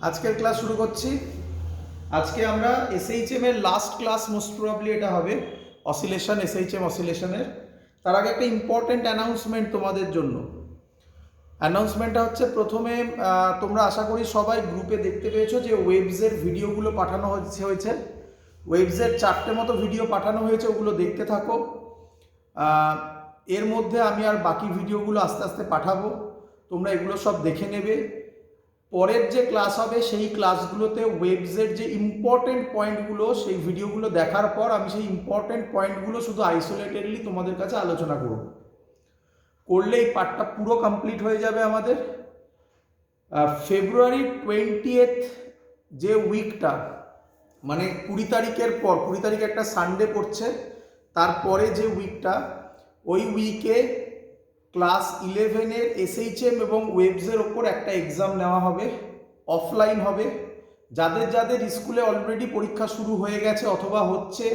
আজকের ক্লাস শুরু করছি। আজকে আমরা এসএইচএম এর লাস্ট ক্লাস, মোস্ট প্রবাবলি এটা হবে অসিলেশন, এসএইচএম অসিলেশনের। তার আগে একটা ইম্পর্টেন্ট অ্যানাউন্সমেন্ট তোমাদের জন্য। অ্যানাউন্সমেন্টটা হচ্ছে, প্রথমে তোমরা আশা করি সবাই গ্রুপে দেখতে পেয়েছো যে ওয়েবসের ভিডিওগুলো পাঠানো হয়েছে। ওয়েবসের 4টে মতো ভিডিও পাঠানো হয়েছে, ওগুলো দেখতে থাকো। এর মধ্যে আমি আর বাকি ভিডিওগুলো আস্তে আস্তে পাঠাবো, তোমরা এগুলো সব দেখে নেবে। পরের যে ক্লাস হবে সেই ক্লাসগুলোতে ওয়েবসের যে ইম্পর্টেন্ট পয়েন্টগুলো, সেই ভিডিওগুলো দেখার পর আমি সেই ইম্পর্টেন্ট পয়েন্টগুলো শুধু আইসোলেটেডলি তোমাদের কাছে আলোচনা করব। করলে এই পার্টটা পুরো কমপ্লিট হয়ে যাবে আমাদের। ফেব্রুয়ারি 20th যে উইকটা, মানে 20 তারিখের পর, 20 তারিখে একটা সানডে পড়ছে, তারপরে যে উইকটা, ওই উইকে ক্লাস 11-এর এসএইচএম এবং ওয়েবসের ওপর একটা এক্সাম নেওয়া হবে, অফলাইন হবে। যাদের যাদের স্কুলে অলরেডি পরীক্ষা শুরু হয়ে গেছে অথবা হচ্ছে,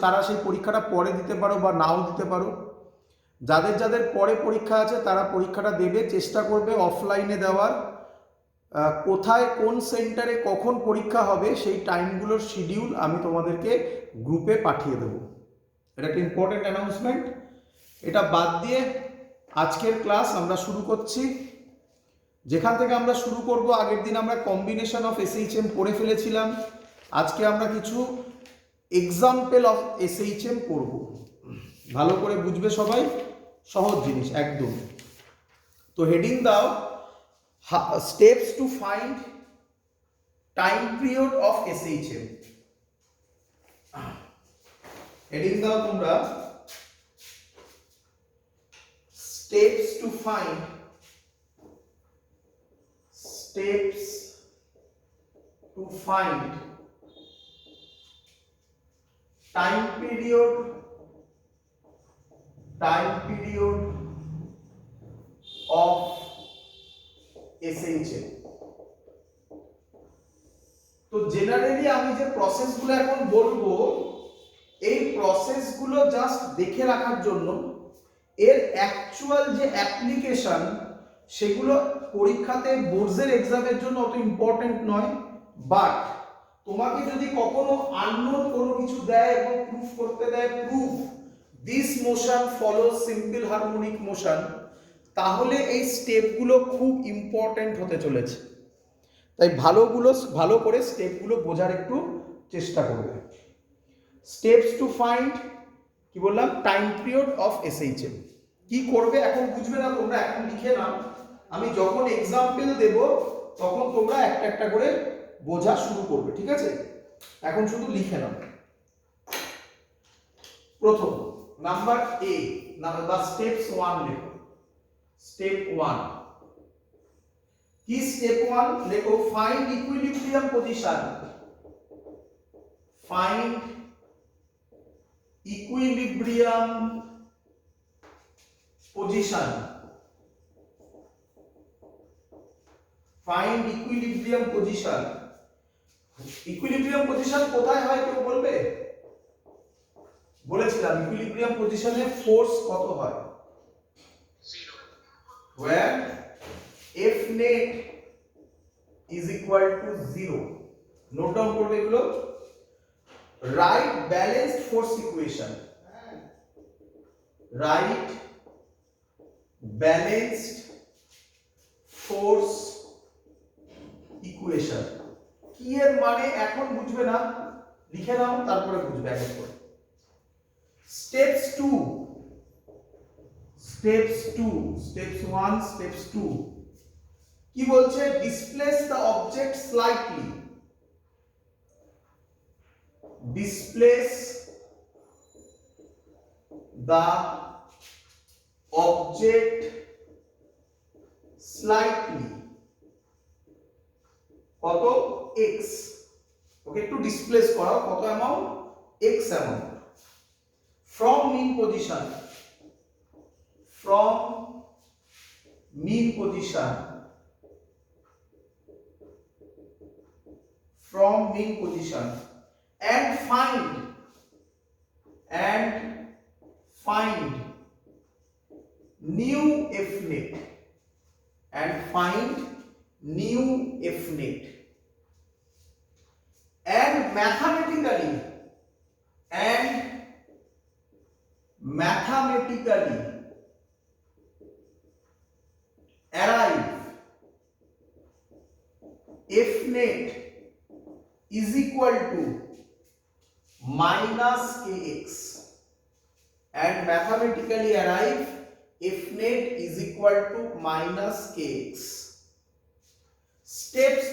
তারা সেই পরীক্ষাটা পরে দিতে পারো বা নাও দিতে পারো। যাদের যাদের পরে পরীক্ষা আছে তারা পরীক্ষাটা দেবে, চেষ্টা করবে অফলাইনে দেওয়ার। কোথায় কোন সেন্টারে কখন পরীক্ষা হবে সেই টাইমগুলোর শিডিউল আমি তোমাদেরকে গ্রুপে পাঠিয়ে দেবো। এটা একটা ইম্পর্টেন্ট অ্যানাউন্সমেন্ট। এটা বাদ দিয়ে আজকের ক্লাস আমরা শুরু করছি। যেখান থেকে আমরা শুরু করব, আগের দিন আমরা কম্বিনেশন অফ এসএইচএম পড়ে ফেলেছিলাম। আজকে আমরা কিছু এক্সাম্পল অফ এসএইচএম করব। ভালো করে বুঝবে সবাই, সহজ জিনিস একদম। তো হেডিং দাও, steps to find time period of SHM. Heading দাও তোমরা, steps to find time period of SHM। তো জেনারেলি আমি যে প্রসেসগুলো এখন বলবো, এই প্রসেসগুলো জাস্ট দেখে রাখার জন্য। এর অ্যাকচুয়াল যে অ্যাপ্লিকেশন, সেগুলো পরীক্ষাতে বোর্ডসের এক্সামের জন্য অত ইম্পর্টেন্ট নয়। বাট তোমাকে যদি কখনো আননোন কোনো কিছু দেয় এবং প্রুফ করতে দেয়, proof this motion follows simple harmonic motion, তাহলে এই স্টেপগুলো খুব ইম্পর্টেন্ট হতে চলেছে। তাই ভালো করে স্টেপগুলো বোঝার একটু চেষ্টা করবে। স্টেপস টু ফাইন্ড, কি বললাম, টাইম পিরিয়ড অফ এসএইচএম। কি করবে এখন বুঝবে না তোমরা, এখন লিখে নাও। আমি যখন এক্সাম্পল দেব তখন তোমরা একটা একটা করে বোঝা শুরু করবে, ঠিক আছে? এখন শুধু লিখে নাও। প্রথম নাম্বার এ, বা স্টেপস 1 লেখো। স্টেপ 1 কি? স্টেপ 1 লেখো, find equilibrium position. Find equilibrium position. Find equilibrium position. Equilibrium position কোথায় হয় কেউ বলবে? বলেছিলাম ইকুইলিব্রিয়াম পজিশনে ফোর্স কত হয়? 0. Where F net is equal to 0. Note down করবে এগুলো। Write balanced force equation. Write balanced force equation. কি এর মানে এখন বুঝবে না, লিখে নাও তারপরে বুঝবে এক এক করে। স্টেপস 2, স্টেপস 1, স্টেপস 2 কি বলছে? Displace the object slightly. Displace the object slightly. কত? x। ওকে, একটু ডিসপ্লেস করাও, কত amount? x amount. From mean position, from mean position, from mean position, and find new F net, and find new F f net, and mathematically arrive f net is equal to minus kx, and mathematically arrive f net is equal to minus kx. Steps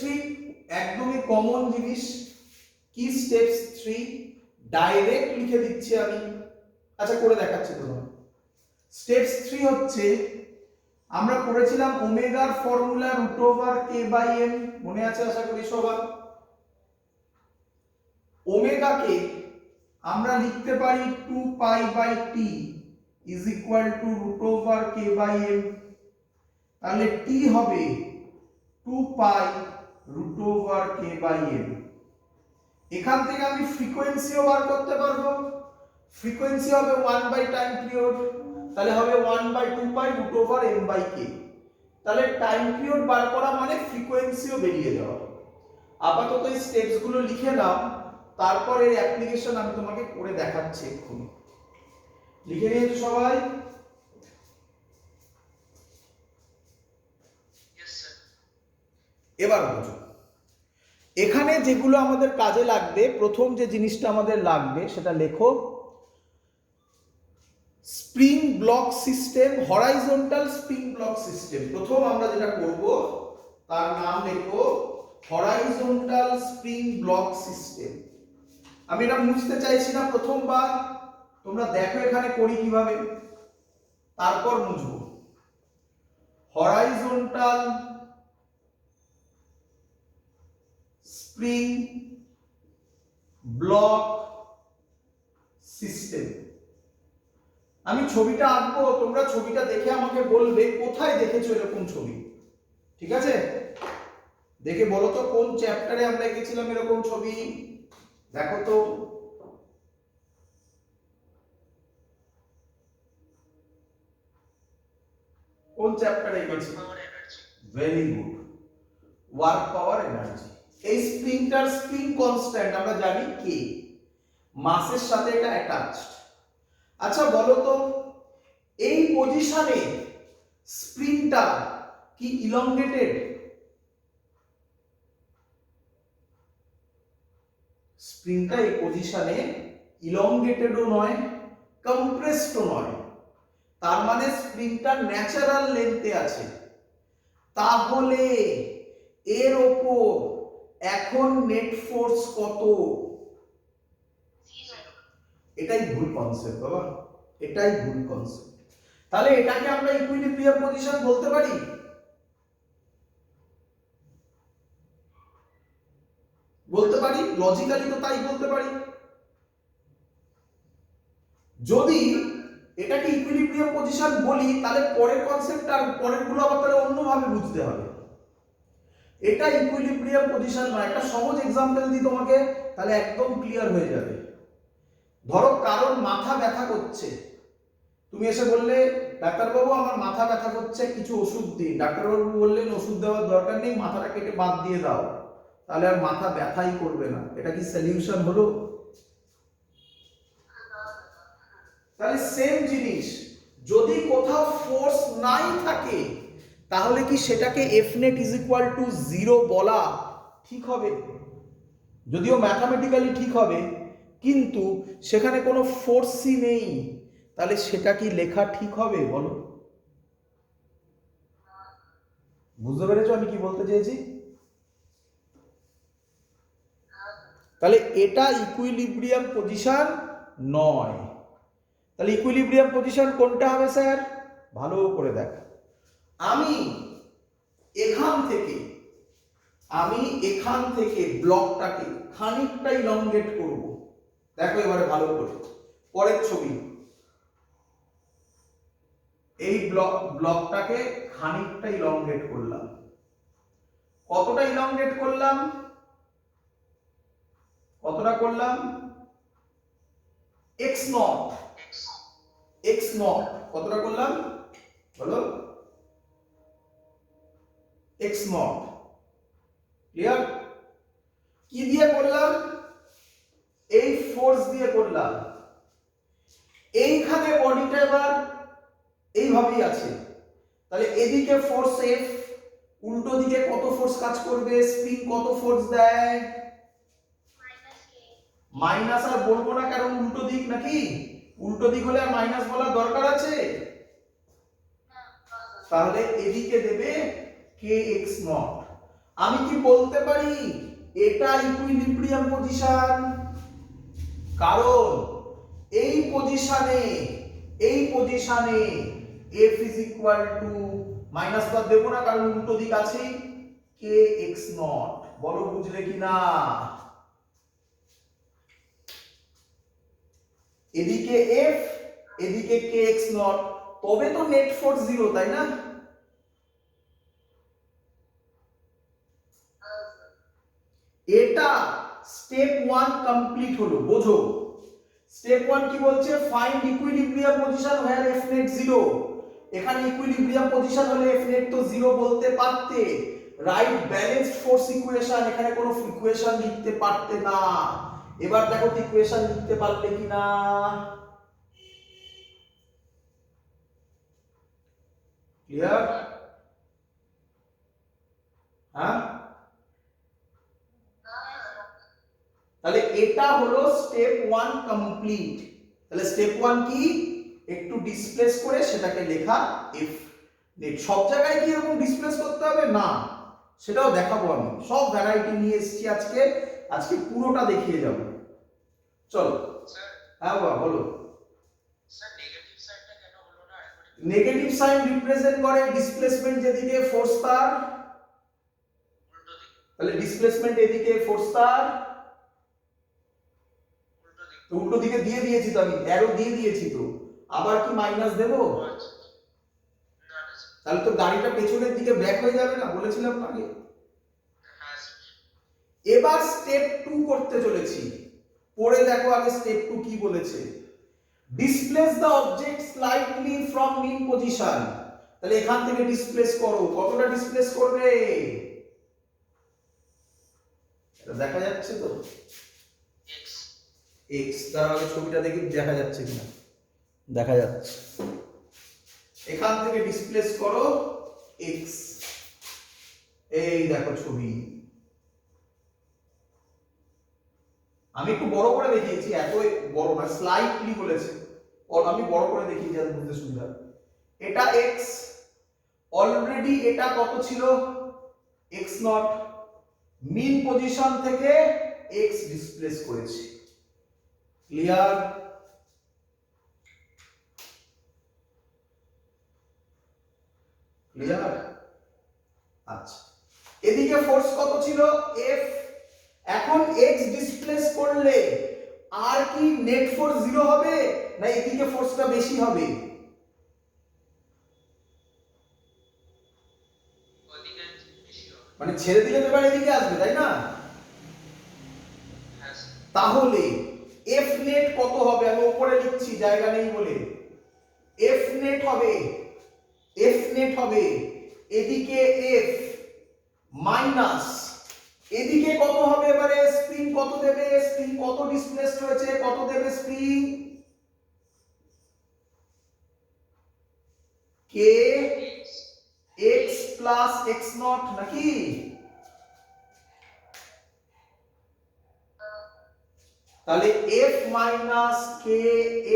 3 একদমই common জিনিস। কি steps 3? Direct লিখে দিচ্ছি আমি, আচ্ছা করে দেখাচ্ছি তোমার। স্টেপস 3 হচ্ছে, আমরা করেছিলাম ওমেগার formula root over k by m, মনে আছে আশা করি সবার। ওমেগাকে আমরা লিখতে পারি 2 pi by t is equal to root over k by m, তাহলে টি হবে 2 pi root over k by m. এখান থেকে আমি ফ্রিকোয়েন্সিও বার করতে পারবো, ফ্রিকোয়েন্সি হবে 1 বাই টাইম পিরিয়ড, তাহলে হবে 1 by 2 pi root over m by k. তাহলে টাইম পিরিয়ড বার করা মানে ফ্রিকোয়েন্সিও বেরিয়ে যাওয়া। আপাতত এই স্টেপস গুলো লিখে নাও, তারপর এর অ্যাপ্লিকেশন আমি তোমাকে করে দেখাচ্ছি এক্ষুনি। লিখে নিয়েছো সবাই? এবার বুঝো, এখানে যেগুলো আমাদের কাজে লাগবে, প্রথম যে জিনিসটা আমাদের লাগবে সেটা লেখো, spring block system, horizontal spring block system. প্রথম আমরা যেটা করব তার নাম লেখো হরাইজন্টাল স্প্রিং ব্লক সিস্টেম। আমি এটা মুছতে চাইছি না প্রথমবার, তোমরা দেখো এখানে করি কিভাবে, তারপর মুছবো। Horizontal spring block system. আমি ছবিটা আঁকবো, তোমরা ছবিটা দেখে আমাকে বলবে কোথায় দেখেছো এরকম ছবি, ঠিক আছে? দেখে বলো তো কোন চ্যাপ্টারে আমরা এঁকেছিলাম এরকম ছবি, দেখো তো। কোন চ্যাপ্টারে এঁকেছি? Very good, work power energy. এই স্প্রিংটার স্প্রিং কনস্ট্যান্ট আমরা জানি কে, মাসের সাথে এটা অ্যাটাচড। আচ্ছা বলো তো, এই পজিশনে স্প্রিংটা কি ইলংগেটেড? স্প্রিংটা এই পজিশনে ইলংগেটেডও নয়, কম্প্রেসডও নয়, তার মানে স্প্রিংটা ন্যাচারাল লেন্থে আছে। তাহলে এর ওপর এখন নেট ফোর্স কত? এটাই ভুল কনসেপ্ট বাবা, এটাই ভুল কনসেপ্ট। তাহলে এটাকে আমরা ইকুইলিব্রিয়াম পজিশন বলতে পারি? বলতে পারি, লজিক্যালি তো তাই বলতে পারি। যদি এটাকে ইকুইলিব্রিয়াম পজিশন বলি, তাহলে পরের কনসেপ্ট আর পরের গুলো আবার তাহলে অন্যভাবে বুঝতে হবে। এটা ইকুইলিব্রিয়াম পজিশন নয়। একটা সহজ এক্সাম্পল দিই তোমাকে, তাহলে একদম ক্লিয়ার হয়ে যাবে। ধরো কারোর মাথা ব্যথা করছে, তুমি এসে বললে ডাক্তারবাবু আমার মাথা ব্যথা করছে, কিছু ওষুধ দিন। ডাক্তারবাবু বললেন ওষুধ দেওয়ার দরকার নেই, মাথাটা কেটে বাদ দিয়ে দাও, তাহলে আর মাথা ব্যথাই করবে না। এটা কি সলিউশন হলো? তাহলে সেম জিনিস, যদি কোথাও ফোর্স নাই থাকে, তাহলে কি সেটাকে F net is equal two 0 বলা ঠিক হবে? যদিও ম্যাথামেটিক্যালি ঠিক হবে, কিন্তু সেখানে কোনো ফোর্সই নেই, তাহলে সেটা কি লেখা ঠিক হবে বলো? বুঝতে পেরেছো আমি কি বলতে চেয়েছি? তাহলে এটা ইকুইলিব্রিয়াম পজিশন নয়। তাহলে ইকুইলিব্রিয়াম পজিশন কোনটা হবে স্যার? ভালো করে দেখ, আমি এখান থেকে ব্লকটাকে খানিকটা ইলংগেট করব। দেখো এবারে ভালো করে, পরের ছবি, এই ব্লকটাকে খানিকটা ইলংগেট করলাম। কতটা ইলংগেট করলাম? কতটা করলাম? x নট কতটা করলাম বলো? X not. ক্লিয়ার? কি দিয়ে করলাম? এই ফোর্স দিয়ে করলাম। এইখানে বডিটা এবার এইভাবেই আছে, তাহলে এদিকে ফোর্স এফ, উল্টো দিকে কত ফোর্স কাজ করবে? স্প্রিং কত ফোর্স দেয়? মাইনাস। আর বলবো না কারণ উল্টো দিক নাকি? উল্টো দিক হলে আর মাইনাস বলার দরকার আছে? তাহলে এদিকে দেবে কে এক্স নট। আমি কি বলতে পারি এটা ইকুইলিব্রিয়াম পজিশন? কারণ এই পজিশনে f is equal to minus তো দেবো না কারণ উল্টো দিক আছে, কে এক্স নট। বলো বুঝলে কিনা? এদিকে f, এদিকে কে এক্স নট, তবে তো নেট ফোর্স 0, তাই না? এটা স্টেপ 1 কমপ্লিট হলো। বোঝো স্টেপ 1 কি বলছে? Find equilibrium position where f net 0। এখানে ইকুইলিব্রিয়াম পজিশন হলে f net তো 0 বলতে পারতে। রাইট ব্যালেন্সড ফোর্স ইকুয়েশন, এখানে কোনো ইকুয়েশন লিখতে পারতে না। এবার দেখো ইকুয়েশন লিখতে পারলে কিনা। ক্লিয়ার? হ্যাঁ, তাহলে এটা হলো স্টেপ 1 কমপ্লিট। তাহলে স্টেপ 1 কি? একটু ডিসপ্লেস করে সেটাকে লেখা এফ নেট। সব জায়গায় কি এরকম ডিসপ্লেস করতে হবে না, সেটাও দেখাবো আমি। সব ভ্যারাইটি নিয়ে এসেছি আজকে পুরোটা দেখিয়ে যাব। চলো। হ্যাঁ বাবা বলো। স্যার নেগেটিভ সাইনটা কেন হলো না? নেগেটিভ সাইন রিপ্রেজেন্ট করে ডিসপ্লেসমেন্ট যেদিকে, ফোর্স তার উল্টো দিকে। তাহলে ডিসপ্লেসমেন্ট এদিকে, ফোর্স তার উল্টো দিকে। তো উল্টো দিকে দিয়ে দিয়েছি তো, আমি অ্যারো দিয়ে দিয়েছি তো, আবার কি মাইনাস দেবো? আচ্ছা না না স্যার। তাহলে তো গাড়িটা পেছনের দিকে ব্যাক হয়ে যাবে না, বলেছিলাম না আগে। হ্যাঁ স্যার। এবার স্টেপ 2 করতে চলেছি। পড়ে দেখো আগে স্টেপ 2 কি বলেছে। Displace the object slightly from mean position. তাহলে এখান থেকে ডিসপ্লেস করো। কতটা ডিসপ্লেস করবে? এটা দেখা যাচ্ছে তো? এক্স। এক্স। তার আগে ছবিটা দেখি দেখা যাচ্ছে কিনা। দেখা যাচ্ছে। এখান থেকে ডিসপ্লেস করো এক্স। এই দেখো ছবি। আমি একটু বড় করে দেখিয়েছি, এত বড় না, স্লাইটলি বলেছে। আমি বড় করে দেখিয়েছি যাতে বুঝতে সুবিধা। এটা এক্স, অলরেডি এটা কত ছিল? X not. মিন পজিশন থেকে এক্স ডিসপ্লেস করেছি। ক্লিয়ার? ক্লিয়ার? আচ্ছা, এদিকে ফোর্স কত ছিল? এফ। এখন এক্স ডিসপ্লেস করলে আর কি নেট ফোর্স 0 হবে, না এদিকে ফোর্সটা বেশি হবে? ওদিকে বেশি হবে। মানে ছেড়ে দিলে তো এবার এদিকে আসবে, তাই না? হ্যাঁ স্যার। তাহলে এফ নেট কত হবে? আমি উপরে লিখছি, জায়গা নেই বলে। এফ নেট হবে এদিকে এফ মাইনাস এদিকে কত হবে? এবারে স্প্রিং কত দেবে? স্প্রিং কত ডিসপ্লেসড হয়েছে, কত দেবে spring? K x plus x not নাকি? তাহলে F minus k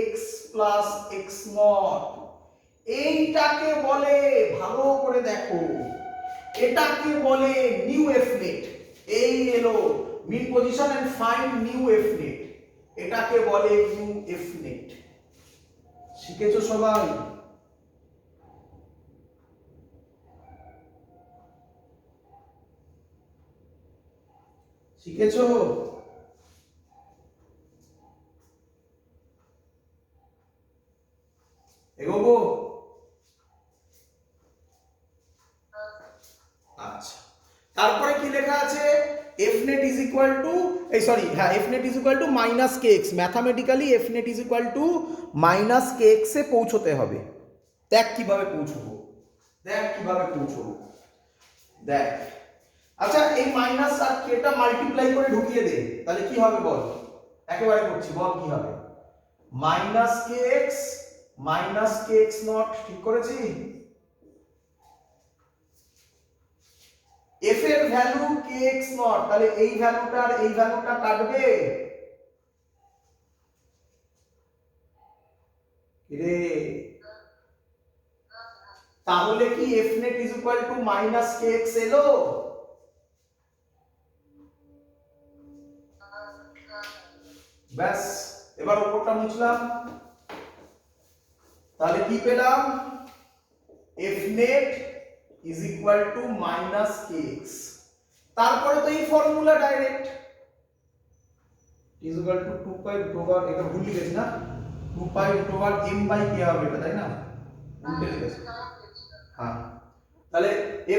x plus x not, এইটাকে বলে, ভালো করে দেখো, এটাকে বলে নিউ এফ নেট। এই এলো mean position and find new F net, এটাকে বলে নিউ এফ নেট। শিখেছো সবাই? শিখেছো? এগোবো? আচ্ছা, তারপরে কি লেখা আছে? f net is equal to f net is equal to minus kx। Mathematically f net is equal to minus kx এ পৌঁছতে হবে। দেখ কিভাবে পৌঁছবো। দেখ, আচ্ছা এই মাইনাস আর কেটা মাল্টিপ্লাই করে ঢুকিয়ে দে, তাহলে কি হবে বল? একেবারে করছি, বল কি হবে? মাইনাস কে এক্স নট, ঠিক করেছি? এফ এর ভ্যালু কে এক্স নট, তাহলে এই ভ্যালুটা আর এই ভ্যালুটা কাটবে রে, তাহলে কি F net is equal to minus k x এলো? ব্যাস, এবার উপরটা মুছলাম, তাহলে কি পেলাম? F net is equal to minus k x, তারপরে তো এই formula direct is equal to 2 pi root over, এটা ভুল লিখেছি না, 2 pi root over m by k হবে এটা, তাই না? উল্টে লিখেছি, হ্যাঁ। তাহলে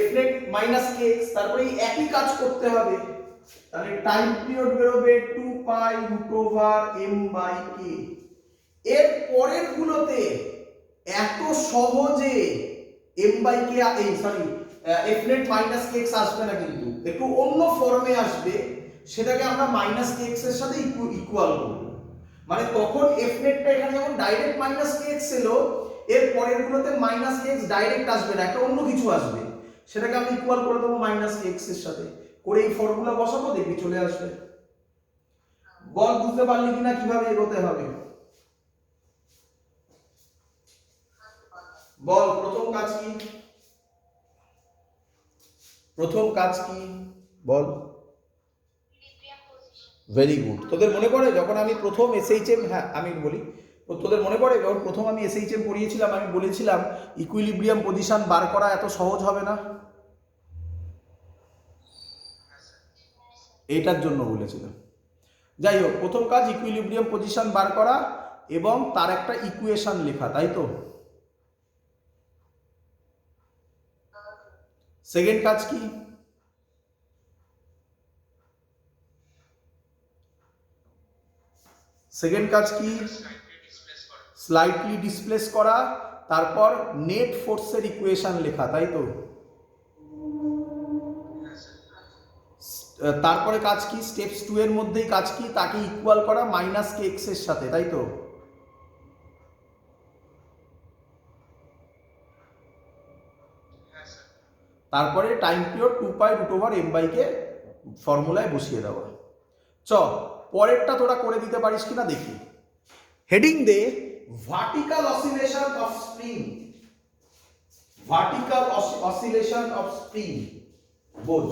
f নেট মাইনাস kx, তারপরে এই একই কাজ করতে হবে, তাহলে টাইম পিরিয়ড বেরোবে 2 pi root over m by k। এর পরের গুলোতে এত সহজে m বাই k এই sorry f net minus kx আসবে না, কিন্তু একটু অন্য ফর্মে আসবে, সেটাকে আমরা মাইনাস kx এর সাথে ইকুয়াল করব। মানে তখন f নেটটা এখানে যখন ডাইরেক্ট মাইনাস kx এলো, এর পরের গুলোতে মাইনাস kx ডাইরেক্ট আসবে না, একটা অন্য কিছু আসবে, সেটাকে আমি ইকুয়াল করে দেবো মাইনাস kx এর সাথে, করে এই ফর্মুলা বসাবো, দেখবি চলে আসবে। বল বুঝতে পারলি কিনা কিভাবে এগোতে হবে? বল প্রথম কাজ কি? প্রথম কাজ কি বল? Very good. তোদের মনে পড়ে যখন আমি প্রথম এসএইচএম, হ্যাঁ আমি বলি, তোদের মনে পড়ে যখন প্রথম আমি এসএইচএম পড়িয়েছিলাম, আমি বলেছিলাম ইকুইলিব্রিয়াম পজিশন বার করা এত সহজ হবে না, এইটার জন্য বলেছিলাম। যাই হোক, প্রথম কাজ ইকুইলিব্রিয়াম পজিশন বার করা এবং তার একটা ইকুয়েশন লেখা, তাই তো? সেকেন্ড কাজ কি? সেকেন্ড কাজ কি? স্লাইটলি ডিসপ্লেস করা, তারপর নেট ফোর্সের ইকুয়েশন লেখা, তাই তো? তারপরে কাজ কি? স্টেপস 2 এর মধ্যেই কাজ কি? তাকে ইকুয়াল করা মাইনাস কে এক্স এর সাথে, তাই তো? তারপরে time period 2 pi root over m by k ফর্মুলায় বসিয়ে দেওয়া। চ পরেরটা তোরা করে দিতে পারিস কিনা দেখি। হেডিং দে vertical oscillation of spring, vertical oscillation of spring, বোঝ।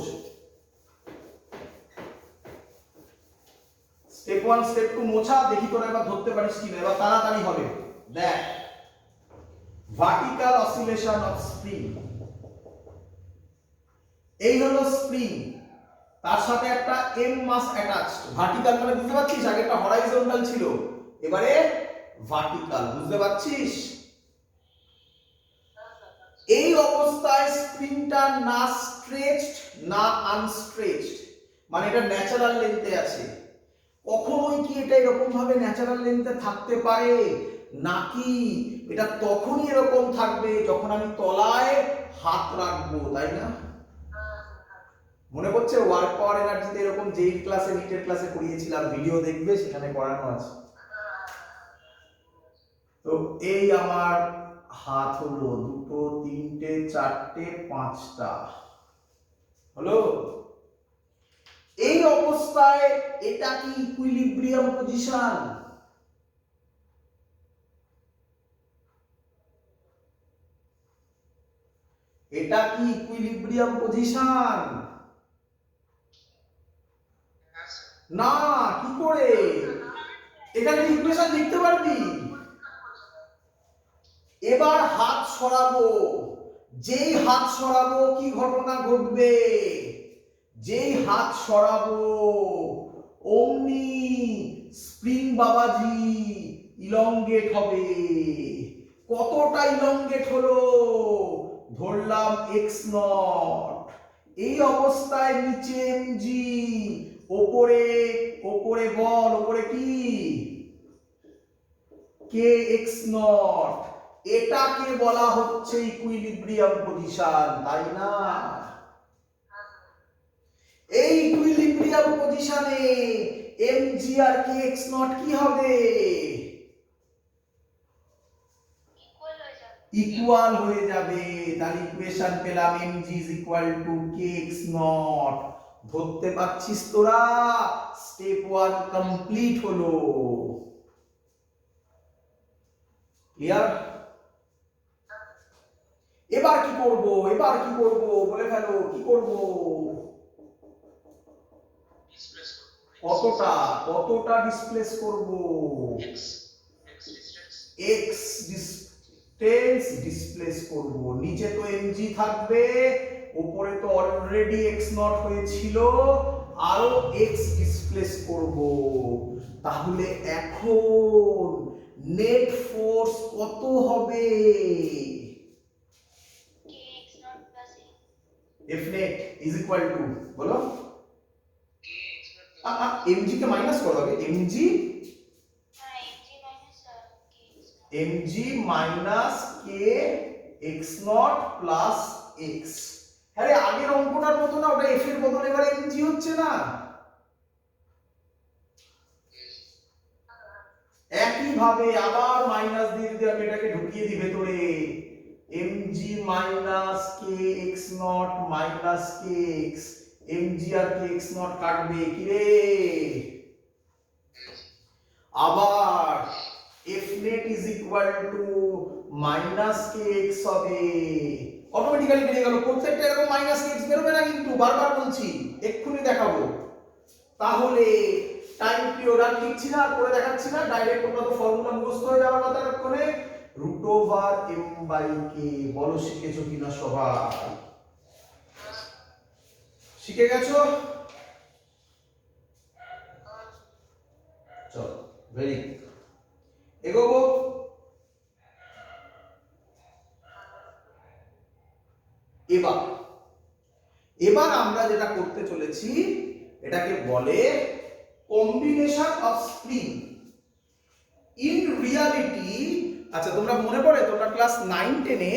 স্টেপ 1 স্টেপ 2 মোছা, দেখি তোরা এবার ধরতে পারিস কিনা, এবার তাড়াতাড়ি হবে। দেখ, ভার্টিক্যাল অসিলেশন অফ স্প্রিং, এই হলো স্প্রিং, তার সাথে একটা এম মাস অ্যাটাচড। ভার্টিক্যাল মানে বুঝতে পারছিস, আগে একটা হরাইজন্টাল ছিল, এবারে ভার্টিক্যাল, বুঝতে পারছিস? এই অবস্থায় স্প্রিংটা না স্ট্রেচড না আনস্ট্রেচড, মানে এটা ন্যাচারাল লেন্থে আছে। কখনোই কি এটা এরকম ভাবে ন্যাচারাল লেন্থে থাকতে পারে? নাকি এটা তখনই এরকম থাকবে যখন আমি তলায় হাত রাখবো, তাই না? মনে পড়ছে ওয়ার্ক পাওয়ার এনার্জিতে এরকম যেই ক্লাসে নিটের ক্লাসে পড়িয়েছিলাম, ভিডিও দেখবে সেখানে পড়ানো আছে। তো এই আমার হাত হলো 2, 3, 4, 5টা হলো। এই অবস্থায় এটা কি ইকুইলিব্রিয়াম পজিশন? এটা কি ইকুইলিব্রিয়াম পজিশন? না, কি করে? এখানে ইকুয়েশন লিখতে পারবি? এবার হাত সরাবো, যেই হাত সরাবো কি ঘটনা ঘটবে? যেই হাত সরাবো অমনি স্প্রিং বাবাজি ইলংগেট হবে। কতটা ইলংগেট হলো? ধরলাম এক্স নট। এই অবস্থায় নিচে এমজি, ওপরে ওপরে বল, ওপরে কি? কে এক্স নট। এটাকে বলা হচ্ছে ইকুইলিব্রিয়াম পজিশন, তাই না? পজিশনে mg আর kx নট কি হবে? ইকুয়াল হয়ে যাবে। তাহলে ইকুয়েশন পেলাম mg is equal to kx not. ধরতে পারছিস তোরা? স্টেপ 1 কমপ্লিট হলো। ক্লিয়ার? এবার কি করব? বলে ফেলো, কি করব? ডিসপ্লেস করব কতটা ডিসপ্লেস করব? x distance x distance displace করব। নিচে তো mg থাকবে, উপরে তো অলরেডি x নট হয়েছিল, আরো x ডিসপ্লেস করব। তাহলে এখন নেট ফোর্স কত হবে? F net is equal to, বলো mg কে মাইনাস করো আগে, mg minus k x not plus x। হ্যাঁ রে, আগের অঙ্কটার মতো না, ওটা f এর বদলে এবারে mg হচ্ছে না? একই ভাবে আবার মাইনাস দিয়ে দিতে হবে, এটাকে ঢুকিয়ে দিবে ভেতরে। mg minus kx nought minus kx, mg আর kx নট কাটবে কি রে? আবার f net is equal to minus kx হবে। অটোমেটিক্যালি বেরিয়ে গেল। প্রত্যেকটা এরকম মাইনাস kx বেরোবে না কিন্তু, বারবার বলছি, এক্ষুনি দেখাবো। তাহলে টাইম পিরিয়ড আর লিখছি না, করে দেখাচ্ছি না, ডাইরেক্ট তোমরা তো ফর্মুলা মুখস্থ হয়ে যাওয়ার কথা এক্ষুনি। Root over m by k। বলো শিখেছো কিনা সবাই? শিখে গেছো? চলো, ভেরি গুড। এগোবো। এবার আমরা যেটা করতে চলেছি, এটাকে বলে combination of spring. In reality, আচ্ছা তোমরা মনে পড়ে, তোমরা ক্লাস 9-10 এ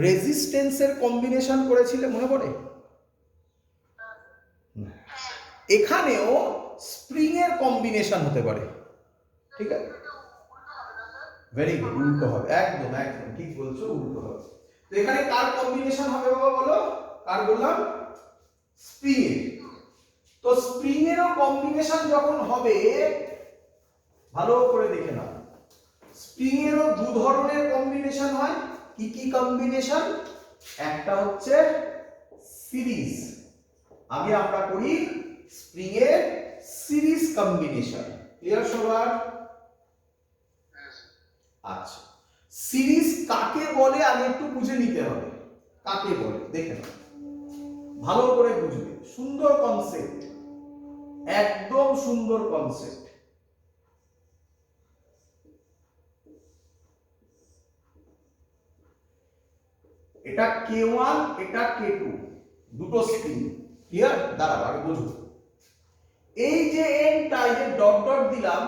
রেজিস্ট্যান্সের কম্বিনেশন করেছিলে, মনে পড়ে? এখানেও স্প্রিং এর কম্বিনেশন হতে পারে, ঠিক আছে? ভেরি গুড, উল্টো হবে, একদম একদম ঠিক বলছো, উল্টো হবে। তো এখানে কার কম্বিনেশন হবে বাবা বলো? কার বললাম? স্প্রিং এর। তো স্প্রিং এরও কম্বিনেশন যখন হবে, ভালো করে দেখে নাও, স্প্রিং এরও দু ধরনের কম্বিনেশন হয়। কি কি কম্বিনেশন? একটা হচ্ছে সিরিজ। আগে আমরা করি স্প্রিং এর সিরিজ কম্বিনেশন। ক্লিয়ার সবার? আচ্ছা, সিরিজ কাকে বলে আগে একটু বুঝে নিতে হবে। কাকে বলে দেখে নাও, ভালো করে বুঝবে। সুন্দর কনসেপ্ট, একদম সুন্দর কনসেপ্ট। এটা K1, এটা K2, দুটো স্প্রিং। ক্লিয়ার? দাঁড়াও আগে বুঝবো। এই যে এন্ডটা, এই যে ডট ডট দিলাম,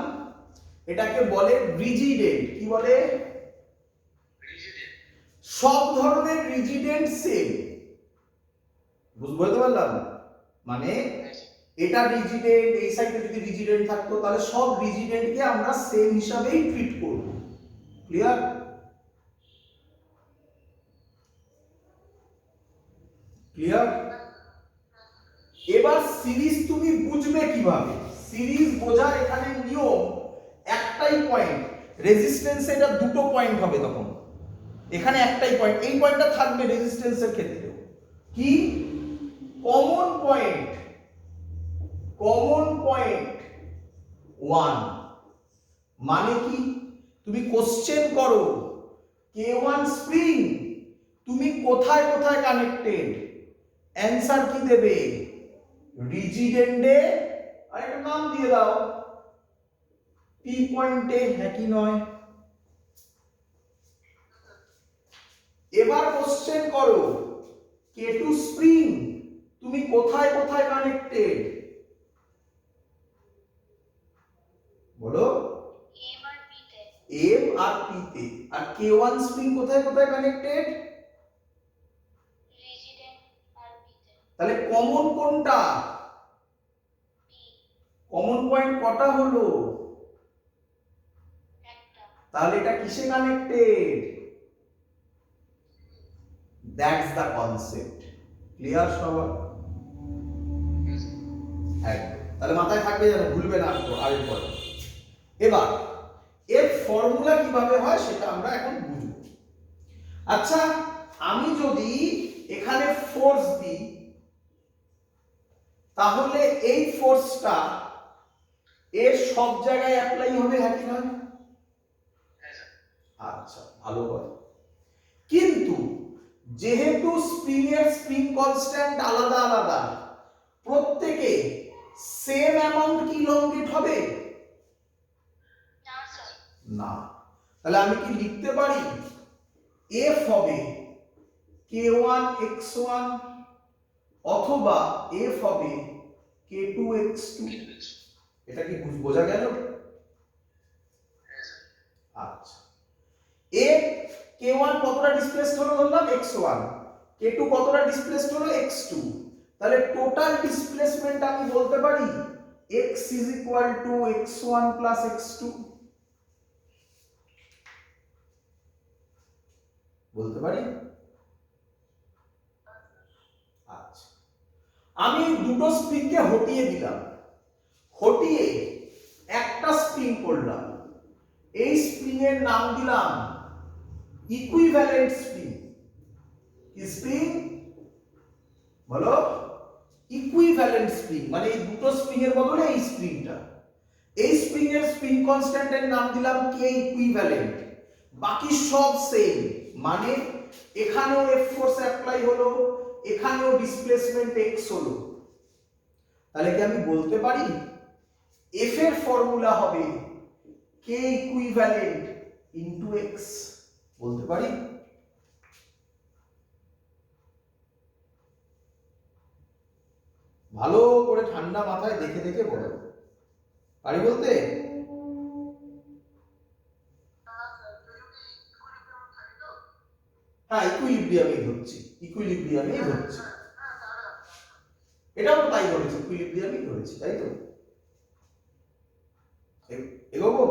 এটাকে বলে রিজিড এন্ড। কি বলে? সব ধরনের রিজিডেন্ট সেম। বুঝতে পারলাম? মানে এটা রিজিডেন্ট, এই সাইডে যদি রিজিডেন্ট থাকতো তাহলে সব রিজিডেন্টকে আমরা সেম হিসাবেই ট্রিট করব। ক্লিয়ার? ক্লিয়ার? এবার সিরিজ তুমি বুঝবে কিভাবে? সিরিজ বোঝার এখানে নিয়ম একটাই পয়েন্ট, রেজিস্ট্যান্স এটা দুটো পয়েন্ট হবে তখন। এখানে একটাই পয়েন্ট, এই পয়েন্টটা থাকবে রেজিস্ট্যান্সের ক্ষেত্রে। কি? Common point. Common point 1। মানে কি? তুমি কোশ্চেন করো K1 স্প্রিং, তুমি কোথায় কোথায় কানেক্টেড? অ্যানসার কি দেবে? রিজিড এন্ডে, আর একটা নাম দিয়ে দাও, পি পয়েন্টে। হ্যাঁ কি নয়? এবার কোশ্চেন করো K2 স্প্রিং, তুমি কোথায় কোথায় কানেক্টেড? বলো। এম আর পি তে। আর K1 স্প্রিং কোথায় কোথায় কানেক্টেড? তাহলে কমন কোনটা? কমন পয়েন্ট কটা হলো? একটা। তাহলে এটা কিসে connected? That's the concept. Clear সবার? একদম। তাহলে মাথায় থাকবে যেন, ভুলবে না আরের পরে। এবার এর ফর্মুলা কিভাবে হয় সেটা আমরা এখন বুঝব। আচ্ছা, আমি যদি এখানে ফোর্স দিই তাহলে এই ফোর্সটা এর সব জায়গায় অ্যাপ্লাই হবে, হ্যাঁ কি না? হ্যাঁ স্যার। আচ্ছা, ভালো কথা। কিন্তু যেহেতু স্প্রিং এর স্প্রিং কনস্ট্যান্ট আলাদা আলাদা, প্রত্যেকে সেম অ্যামাউন্ট কি ইলংগেট হবে? না স্যার। না। তাহলে আমি কি লিখতে পারি এফ হবে k1 x1 অথবা এফ হবে k2 x2? এটা কি বোঝা গেল? হ্যাঁ স্যার। আচ্ছা, এ k1 কতটা ডিসপ্লেসড হলো ধরলাম x1, k2 কতটা ডিসপ্লেসড হলো x2, তাহলে টোটাল ডিসপ্লেসমেন্ট আমি বলতে পারি x is equal to x1 plus x2, বলতে পারি? আচ্ছা, আমি দুটো স্প্রিংকে হটিয়ে দিলাম, হটিয়ে একটা স্প্রিং করলাম, এই স্প্রিং এর নাম দিলাম ইকুইভ্যালেন্ট স্প্রিং। কি স্প্রিং বলো? ইকুইভ্যালেন্ট স্প্রিং, মানে এই দুটো স্প্রিং এর বদলে এই স্প্রিংটা, এই স্প্রিং এর স্প্রিং কনস্ট্যান্টের নাম দিলাম কে ইকুইভ্যালেন্ট, বাকি সব সেম, মানে এখানেও এফ ফোর্স অ্যাপ্লাই হলো, এখানেও ডিসপ্লেসমেন্ট এক্স হলো। তাহলে কি আমি বলতে পারি এফ এর ফর্মুলা হবে কে ইকুইভ্যালেন্ট ইনটু এক্স? বলতে পারি? ভালো করে ঠান্ডা মাথায় দেখে দেখে বলো, পারি বলতে? হ্যাঁ, ইকুইলিব্রিয়ামই ধরছি, ইকুইলিব্রিয়ামই ধরছি, এটাও তো তাই ধরেছি, ইকুইলিব্রিয়ামই ধরেছি, তাই তো? এগোবো?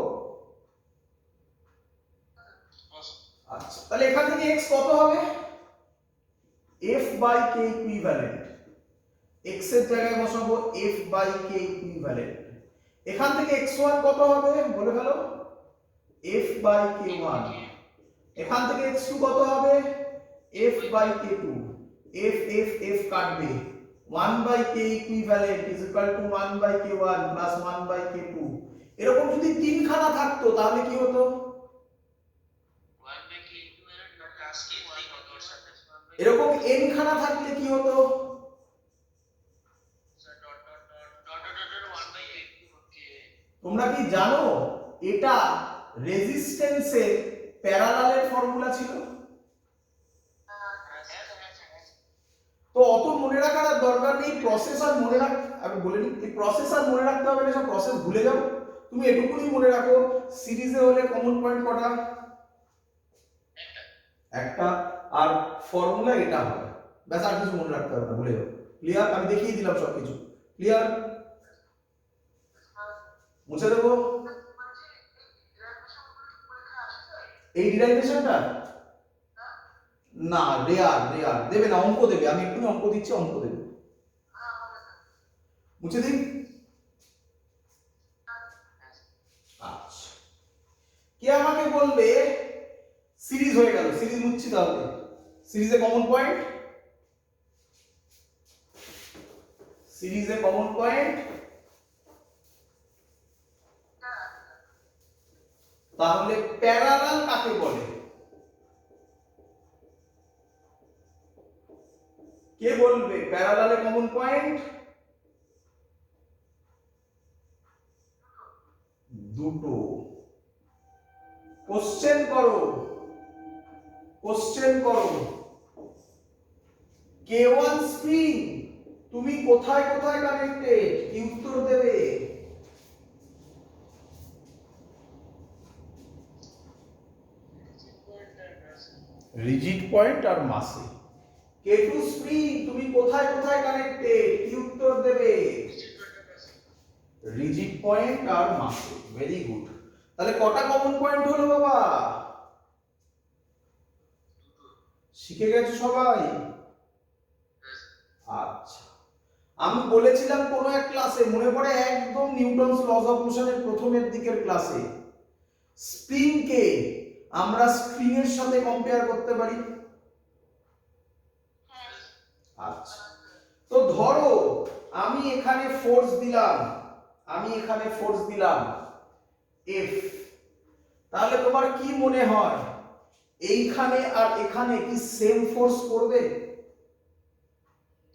আচ্ছা, তাহলে এখান থেকে x কত হবে? f by k equivalent, x এর জায়গায় বসাবো f বাই k ইকুইভ্যালেন্ট। এখান থেকে x1 কত হবে বলে ফেলো? f by k1। এখান থেকে x2 কত হবে? f বাই k2। f f f কাটবে, 1 by k equivalent is equal to 1 by k1 plus 1 by k2। এরকম যদি তিনখানা থাকতো তাহলে কি হতো? 1 by k equivalent plus k3 কত ওর সাথে? এরকম n খানা থাকলে কি হতো? Sir dot dot dot dot dot dot 1 by k। তোমরা কি জানো এটা রেজিস্ট্যান্সের প্যারালালের ফর্মুলা ছিল? তো অত মনে রাখার আর দরকার নেই, প্রসেসর মনে রাখ, আমি বলে নিই, এই প্রসেসর মনে রাখতে হবে না, সব প্রসেস ভুলে যাও, তুমি এটুকুই মনে রাখো সিরিজে হলে কমন পয়েন্ট কটা? একটা, আর ফর্মুলা এটা হবে, ব্যাস, আর কিছু মনে রাখতে হবে না, ভুলে যাও। ক্লিয়ার? আমি দেখিয়ে দিলাম সবকিছু। ক্লিয়ার? মুছে দেবো এই ডিরাইভেশনটা? না, রেয়ার রেয়ার দেবে না, অঙ্ক দেবে, আমি একটু অঙ্ক দিচ্ছি, অঙ্ক দেবে। মুছে দিন। আচ্ছা, কে আমাকে বলবে সিরিজ হয়ে গেল? সিরিজ মুছছি তাহলে, সিরিজে কমন পয়েন্ট, সিরিজে কমন পয়েন্ট, তাহলে প্যারালাল কাকে বলে? কে বলবে প্যারালালে কমন পয়েন্ট? দুটো। কোশ্চেন করো, কোশ্চেন করো, k1 স্প্রিং তুমি কোথায় কোথায় কানেক্টেড? কি উত্তর দেবে? রিজিড পয়েন্ট আর মাসে। k2 স্প্রিং তুমি কোথায় কোথায় কানেক্টেড? কি উত্তর দেবে? রিজিড পয়েন্ট আর মাসে। Very good. তাহলে কটা কমন পয়েন্ট হলো বাবা? শিখে গেছো সবাই? আচ্ছা, আমি বলেছিলাম কোন এক ক্লাসে, মনে পড়ে একদম নিউটনস লজ অফ মোশনের প্রথমের দিকের ক্লাসে, স্প্রিং কে আমরা স্প্রিং এর সাথে কম্পেয়ার করতে পারি। হ্যাঁ আচ্ছা, তো ধরো আমি এখানে ফোর্স দিলাম, এফ, তাহলে তোমার কি মনে হয় এইখানে আর এখানে কি সেম ফোর্স করবে?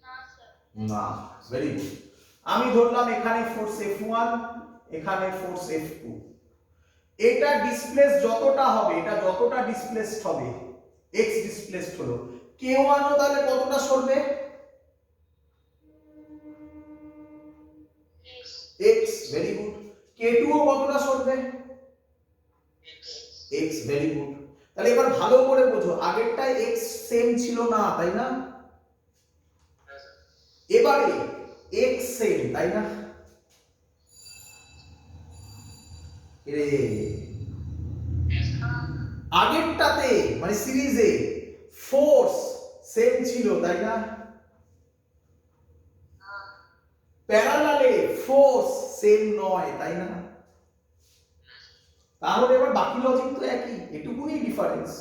না স্যার না। Very good. আমি ধরলাম এখানে ফোর্স F1, এখানে ফোর্স F2, এটা ডিসপ্লেস যতটা হবে, এটা যতটা ডিসপ্লেসড হবে, x ডিসপ্লেসড হলো, K1 ও তাহলে কতটা সরবে? x। Very good. K2 ও কতটা সরবে? x। Very good. তাহলে এবার ভালো করে বোঝো, আগেরটায় x সেম ছিল না, তাই না? এবারে x সেম, তাই না? আগেরটাতে মানে সিরিজে ফোর্স সেম ছিল, তাই না? প্যারালালে ফোর্স সেম নয়, তাই না? তাহলে এবার বাকি লজিক তো একই, এটুকুনি ডিফারেন্স।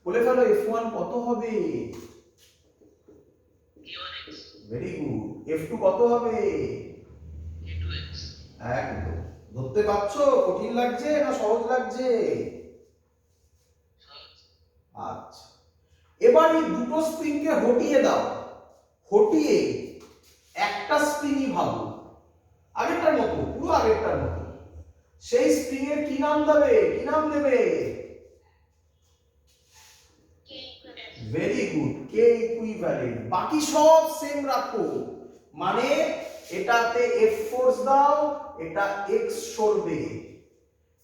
বলে ফেলো F1 কত হবে? Very good. F2 কত হবে? একদম। ধরতে পারছো? কঠিন লাগছে না সহজ লাগছে? আচ্ছা, এবার এই দুটো স্প্রিংকে হটিয়ে দাও, হটিয়ে একটা স্প্রিংই ভাবো, আগেরটার মতো, পুরো আগেরটার মতো। সেই স্প্রিং এর কি নাম দেবে? কে ইকুইভ্যালেন্ট ভেরি গুড, কে ইকুইভ্যালেন্ট। বাকি সব সেম রাখো, মানে এটাতে এফ ফোর্স দাও, এটা এক্স সরবে,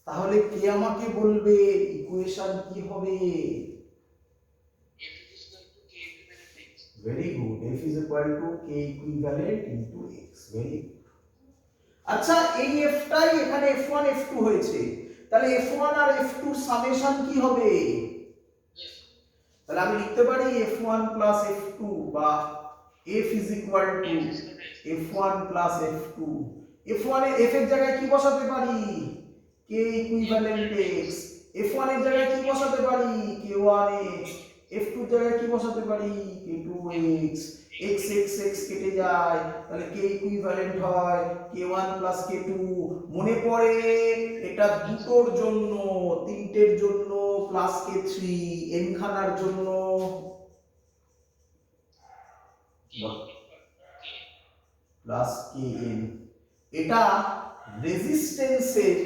তাহলে কে আমাকে বলবে ইকুয়েশন কি হবে? Very good, f is equal to k equivalent into x। Very good. আচ্ছা, এই f টাই এখানে f1 f2 হয়েছে, তাহলে f1 আর f2 এর সামেশন কি হবে? তাহলে আমি লিখতে পারি f1 plus f2, বা f is equal to f1 plus f2। f1 এর f এর জায়গায় কি বসাতে পারি? k equivalent x। f1 এর জায়গায় কি বসাতে পারি? k1x। f2 এর জায়গায় কি বসাতে পারি? k2x। x x x কেটে যায়, তাহলে k ইকুইভ্যালেন্ট হয় k1 plus k2। মনে পড়ে এটা দুটোর জন্য, তিনটের জন্য প্লাস k3, n খানার জন্য প্লাস kn। এটা রেজিস্ট্যান্সের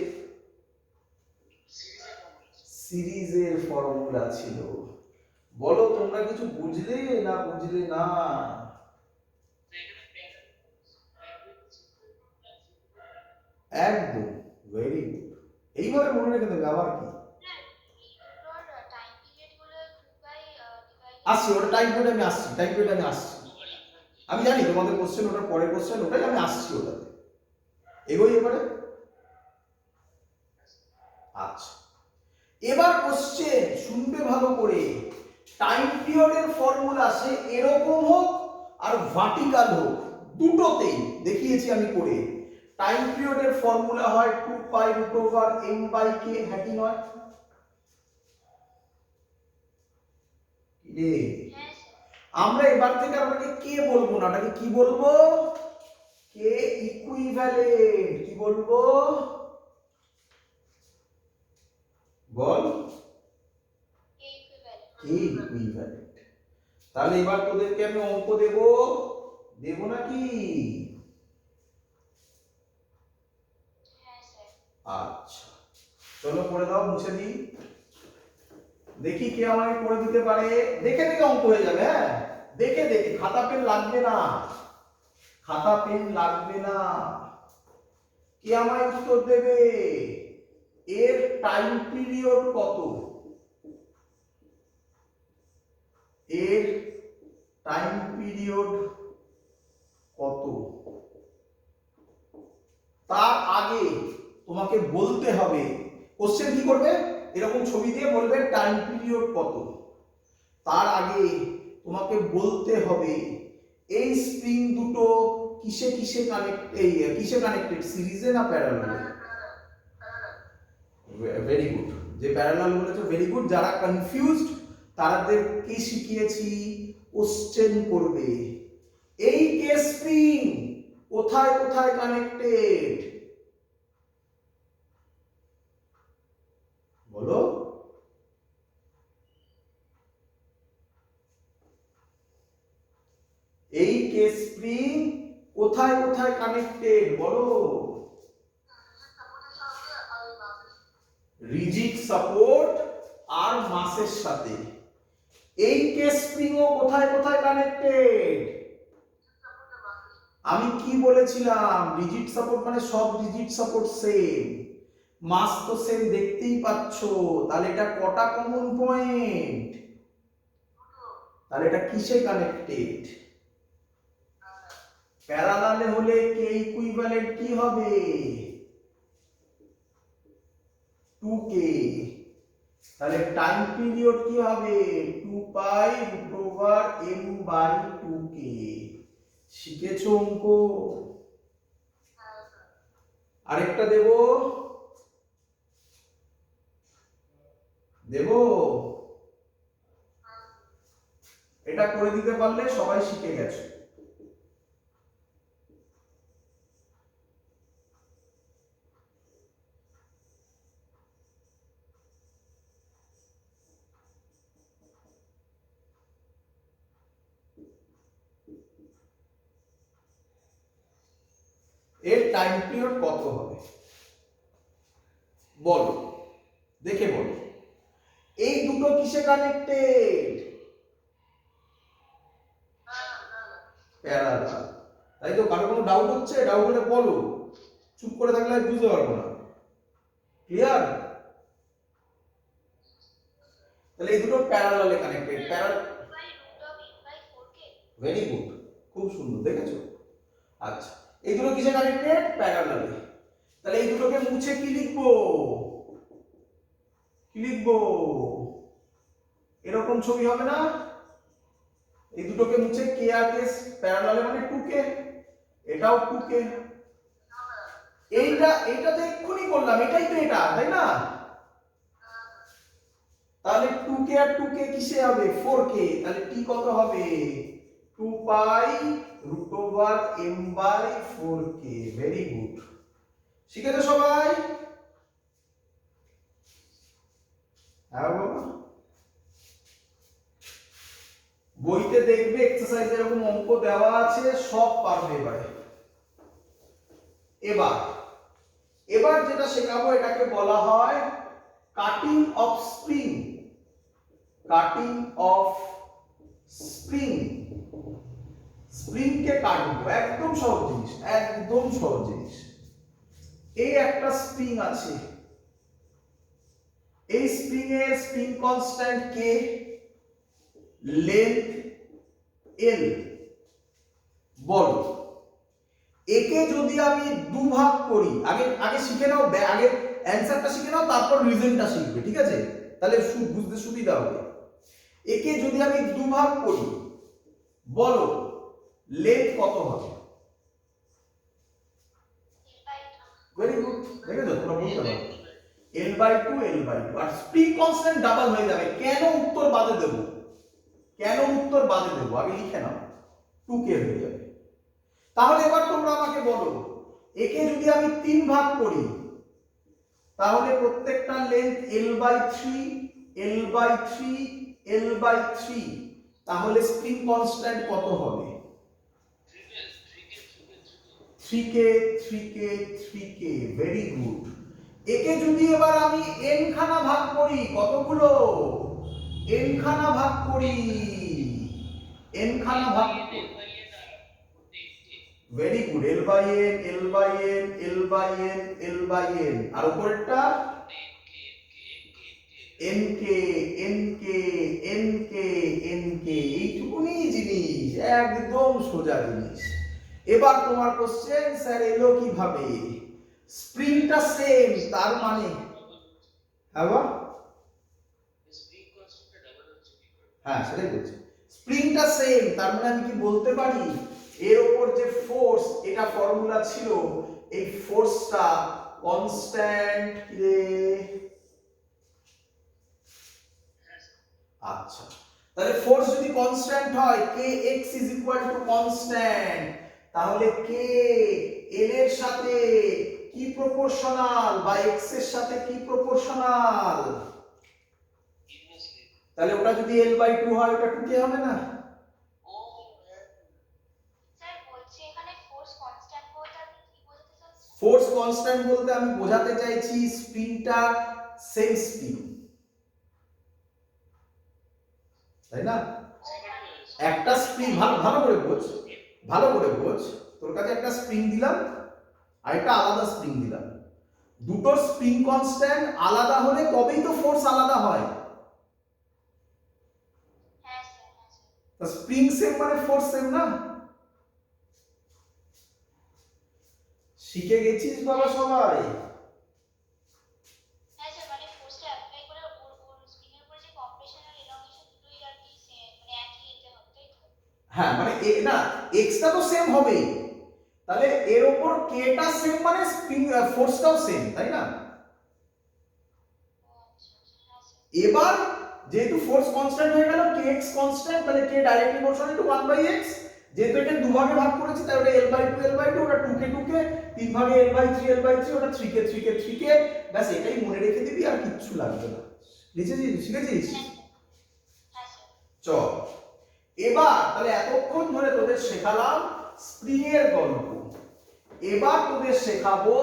সিরিজের ফর্মুলা ছিল। বলো তোমরা কিছু বুঝলে না বুঝলে না? একদম। Very good. এইভাবে মনে রেখে দেবে। আবার কি টাইম পিরিয়ড গুলো 2 বাই ডিভাইড আসছি, ওটা টাইম পিরিয়ড আমি আসছি, আমি জানি তোমাদের কোশ্চেন ওটার পরের কোশ্চেন, ওটাই আমি আসছি ওটাতে। এগোই এবারে। আচ্ছা, এবার কোশ্চেন শুনবে ভালো করে। টাইম পিরিয়ডের ফর্মুলা সে এরকম হোক আর ভার্টিক্যাল হোক, দুটোতেই দেখিয়েছি আমি করে। টাইম পিরিয়ডের ফর্মুলা হয় 2 pi root over m by k, হ্যাঁ কি নয়? হ্যাঁ স্যার আমরা এবার থেকে আপনাকে কে বলবো না, ওটাকে কি বলবো? কে ইকুইভ্যালেন্ট। কি বলবো বল? কে ইকুইভ্যালেন্ট কে ইকুইভ্যালেন্ট। তাহলে এবার তোদেরকে আমি অঙ্ক দেব নাকি? হ্যাঁ স্যার আচ্ছা, চলো করে দাও, মুছে দিই, দেখি কে আমাকে করে দিতে পারে। দেখে দেখে অঙ্ক হয়ে যাবে, হ্যাঁ দেখে দেখে, খাতা পেন লাগবে না। কে আমায় উত্তর দেবে? এর টাইম পিরিয়ড কত? এর টাইম পিরিয়ড কত? তার তোমাকে বলতে হবে। কোশ্চেন কি করবে, এরকম ছবি দিয়ে বলবে টাইম পিরিয়ড কত, তার আগে তোমাকে বলতে হবে এই স্প্রিং দুটো কিসে কিসে কানেক্টেড, সিরিজে না প্যারালালে। ভেরি গুড, যে প্যারালাল বলেছো ভেরি গুড। যারা কনফিউজড তাদের কি শিখিয়েছি, কোশ্চেন করবে এই কে স্প্রিং কোথায় কোথায় কানেক্টেড, বলো। এই কে স্প্রিং কোথায় কোথায় কানেক্টেড, বলো। রিজিড সাপোর্ট আর মাসের সাথে। এই কে স্প্রিংও কোথায় কোথায় কানেক্টেড, আমি কি বলেছিলাম, রিজিড সাপোর্ট মানে সব রিজিড সাপোর্ট সেম, মাস তো সেম দেখতেই পাচ্ছ, তাহলে এটা কটা কমন পয়েন্ট, তাহলে এটা কিসে কানেক্টেড, প্যারালালে হলে কে ইকুইভ্যালেন্ট কি হবে, 2k, তাহলে টাইম পিরিয়ড কি হবে 2 pi root over m by 2k। শিখেছো অঙ্ক? আরেকটা দেব, এটা করে দিতে পারলে সবাই শিখে গেছে। এর টাইম পিরিয়ড কত হবে বলো, দেখে বলো। এই দুটো কিসে কানেক্টেড, প্যারালাল, তাই তো? কারো কোনো ডাউট হচ্ছে? ডাউট হলে বলো, চুপ করে থাকলে আমি বুঝতে পারবো না। ক্লিয়ার? তাহলে এই দুটো প্যারালালে কানেক্টেড, ভেরি গুড, খুব সুন্দর, দেখেছো? আচ্ছা, এই দুটো কিসে কানেক্টেড, প্যারালালে। তাহলে এই দুটোকে মুছে কি লিখবো, এরকম ছবি হবে না? এই দুটোকে মুছে কে আর কে প্যারালালে মানে 2k, এটাও 2k, এইটা তো এক্ষুনি করলাম, এটাই তো এটা, তাই না? তাহলে 2k আর 2k কিসে হবে, 4k, তাহলে t কত হবে 2 pi root over m by 4k। Very good, শিখেছো সবাই? হ্যাঁ বাবা, বইতে দেখবে এক্সারসাইজ এরকম অঙ্ক দেওয়া আছে, সব পারবে এবারে। এবার যেটা শেখাবো এটাকে বলা হয় কাটিং অফ স্প্রিং। স্প্রিংকে কাটবো, একদম সহজ জিনিস। এই একটা স্প্রিং আছে, এই স্প্রিং এর স্প্রিং কনস্ট্যান্ট কে, লেন্থ এল, বলো। একে যদি আমি দুভাগ করি, আগে শিখে নাও, আগে অ্যানসারটা শিখে নাও, তারপর রিজনটা শিখবে, ঠিক আছে? তাহলে বুঝতে সুবিধা হবে। একে যদি আমি দুভাগ করি, বলো লেন্থ কত হবে? ভেরি গুড, দেখেছো তোমরা বুঝতে পারো, l/2 আর স্প্রিং কনস্ট্যান্ট ডাবল হয়ে যাবে। কেন উত্তর বাদে দেব, আগে লিখে নাও, 2k হয়ে যাবে। তাহলে এবার তোমরা আমাকে বলো, একে যদি আমি 3 ভাগ করি, তাহলে প্রত্যেকটা লেন্থ l/3, তাহলে স্প্রিং কনস্ট্যান্ট কত হবে? 3k। Very good. একে যদি এবার আমি n খানা ভাগ করি, কতগুলো n খানা ভাগ করি, ভেরি গুড, l/n, আর উপরেরটা nk, এইটুকুনি জিনিস, একদম সোজা জিনিস। এবার তোমার কোশ্চেন, স্যার এলো কিভাবে? স্প্রিংটা সেম, তার মানে হ্যাঁ বা? স্প্রিং কনস্ট্যান্টটা ডাবল হচ্ছে কি করে? হ্যাঁ সেটাই বলছি, স্প্রিংটা সেম, তার মানে আমি কি বলতে পারি এর ওপর যে ফোর্স, এটা ফর্মুলা ছিল, এই ফোর্সটা কনস্ট্যান্ট রে। আচ্ছা, তাহলে ফোর্স যদি কনস্ট্যান্ট হয়, k x is equal to constant, তাহলে কে এল এর সাথে কি প্রপোর্শনাল বা এক্স এর সাথে কি প্রপোর্শনাল? ইনভার্সলি। তাহলে ওটা যদি এল বাই টু হয়, ওটা টু কে হবে না? ও হ্যাঁ। স্যার বলছি এখানে ফোর্স কনস্ট্যান্ট বলতে আপনি কি বোঝাতে চাচ্ছেন? ফোর্স কনস্ট্যান্ট বলতে আমি বোঝাতে চাইছি স্প্রিংটা সেম স্প্রিং, তাই না? একটা স্প্রিং, ভালো ভালো করে বোঝ, ভালো করে বোঝ, তোর কাছে একটা স্প্রিং দিলাম আর একটা আলাদা স্প্রিং দিলাম, দুটো স্প্রিং কনস্ট্যান্ট আলাদা হলে তবেই তো ফোর্স আলাদা হয়। হ্যাঁ স্যার, হ্যাঁ স্যার। তো স্প্রিং সেম মানে ফোর্স সেম না? শিখে গেছিস বাবা সবাই? হ্যাঁ স্যার, মানে ফোর্সটা অ্যাপ্লাই করে ওর স্প্রিংয়ের উপর যে কম্প্রেশন আর এলংগেশন দুটোই আর কি মানে একই এতে হবে, তাই তো? হ্যাঁ মানে না, এক্সটা তো সেম হবেই, তাহলে এর উপর কেটা সেম মানে স্প্রিং ফোর্সটাও সেম, তাই না? ও আচ্ছা আচ্ছা, হ্যাঁ স্যার। এবার যেহেতু ফোর্স কনস্ট্যান্ট হয়ে গেল, কে এক্স কনস্ট্যান্ট, তাহলে k directly proportional to 1 by x, যেহেতু এটা দুভাগে ভাগ করেছি তাই ওটা l বাই 2 l বাই 2, ওটা 2 কে 2 কে, তিন ভাগে l বাই 3 l বাই 3, ওটা 3 কে 3 কে 3 কে, ব্যাস এটাই মনে রেখে দিবি, আর কিচ্ছু লাগবে না। লিখেছিস? শিখেছিস? হ্যাঁ স্যার, হ্যাঁ স্যার। চল এবার তাহলে এতক্ষণ ধরে তোদের শেখালাম স্প্রিং এর গল্প, এবার তোদের শেখাবো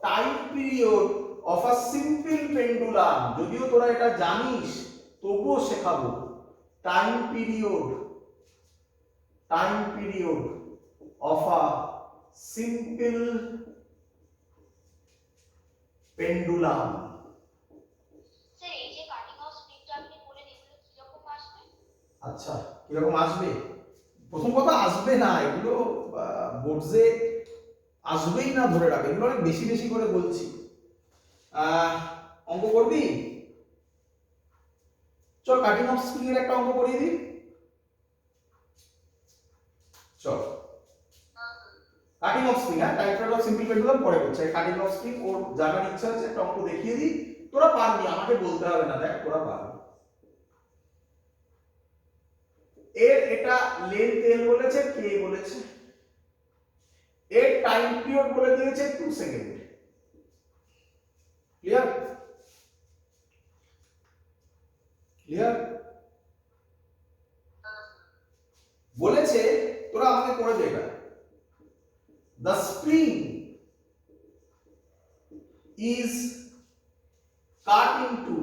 time period of a simple pendulum, যদিও তোরা এটা জানিস তবুও শেখাবো time period of a simple pendulum. Sir এই যে কাটিং অফ স্প্রিংটা আপনি বলেন, এগুলো কিরকম আসবে? আচ্ছা, কিরকম আসবে? প্রথম কথা আসবে না, এগুলো বোর্ডে আসবেই না, ধরে রাখ, এগুলো অনেক বেশি বেশি করে বলছি। অঙ্ক করবি? চল কাটিং অফ স্প্রিং এর একটা অঙ্ক করিয়ে দিই, চল। কাটিং অফ স্প্রিং, হ্যাঁ, time period of simple pendulum পরে বলছে, কাটিং অফ স্প্রিং ওর জানার ইচ্ছা আছে, একটা অঙ্ক দেখিয়ে দিই, তোরা পারবি, আমাকে বলতে হবে না, দেখ তোরা পারবি। এর এটা লেন্থ এল বলেছে, কে বলেছে, এর টাইম পিরিয়ড বলে দিয়েছে 2 সেকেন্ড। ক্লিয়ার? ক্লিয়ার? বলেছে তোরা আমাকে করে দে এটা, the spring is cut into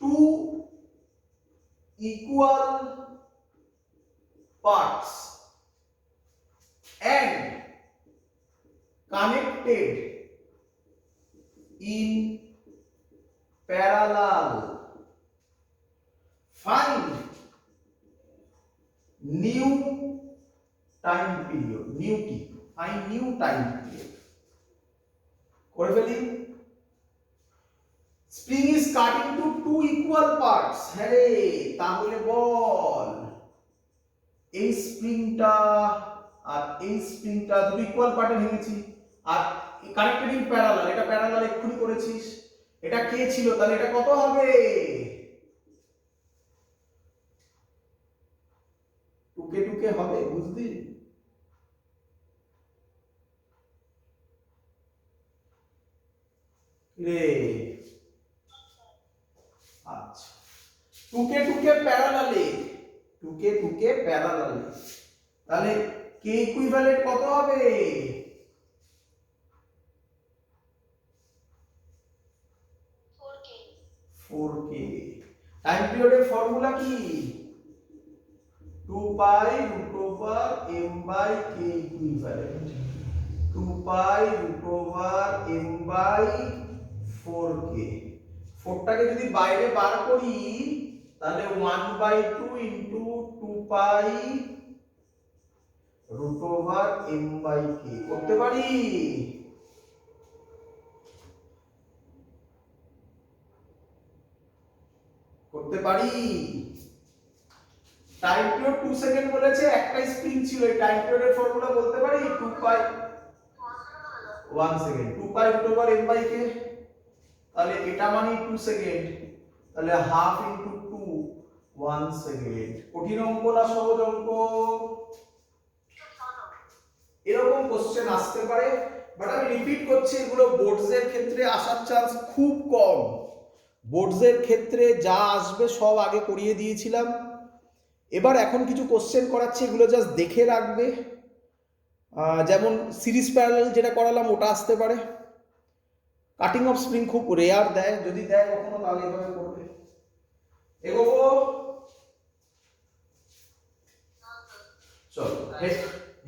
two equal parts and connected in parallel. Find new time period, find new time period. করে ফেলি। Spring is cut into two equal parts, হ্যাঁ রে, তাহলে বল এই স্প্রিংটা আর এই স্প্রিংটা দুটো ইকুয়াল পার্টে ভেঙেছি, আর কানেক্টেড ইন প্যারালাল, এটা প্যারালাল এক্ষুনি করেছিস, এটা কে ছিল, তাহলে এটা কত হবে? টুকে টুকে হবে, বুঝলি? রে আচ্ছা, টুকে টুকে প্যারালালে, তাহলে কে ইকুইভ্যালেন্ট কত হবে? 4k। টাইম পিরিয়ডের ফর্মুলা কি? 2 pi root over m by k equivalent, 2 pi root over m by 4k। 4টাকে যদি বাইরে বার করি তাহলে 1/2 into 2 pi root over m by k করতে পারি? করতে পারি। টাইম পিরিয়ড 2 সেকেন্ড বলেছে, একটাই স্প্রিং ছিল। এই টাইম পিরিয়ডের ফর্মুলা বলতে পারি 2 pi 1 second 2 pi root over m by k. তাহলে এটা মানে 2 সেকেন্ড, তাহলে হাফ ইনটু 2 1 সেকেন্ড। কঠিন অঙ্ক না সহজ অঙ্ক? এরকম কোশ্চেন আসতে পারে, বাট আমি রিপিট করছি, এগুলো বোর্ডসের ক্ষেত্রে আসার চান্স খুব কম। বোর্ডসের ক্ষেত্রে যা আসবে সব আগে করিয়ে দিয়েছিলাম। এবার এখন কিছু কোশ্চেন করাচ্ছি, এগুলো জাস্ট দেখে রাখবে। যেমন সিরিজ প্যারালাল যেটা করালাম ওটা আসতে পারে। কাটিং অফ স্প্রিং খুব রেয়ার দেয়, যদি দেয় কখনো তাহলে এভাবে করবে। এগোবো, চলো।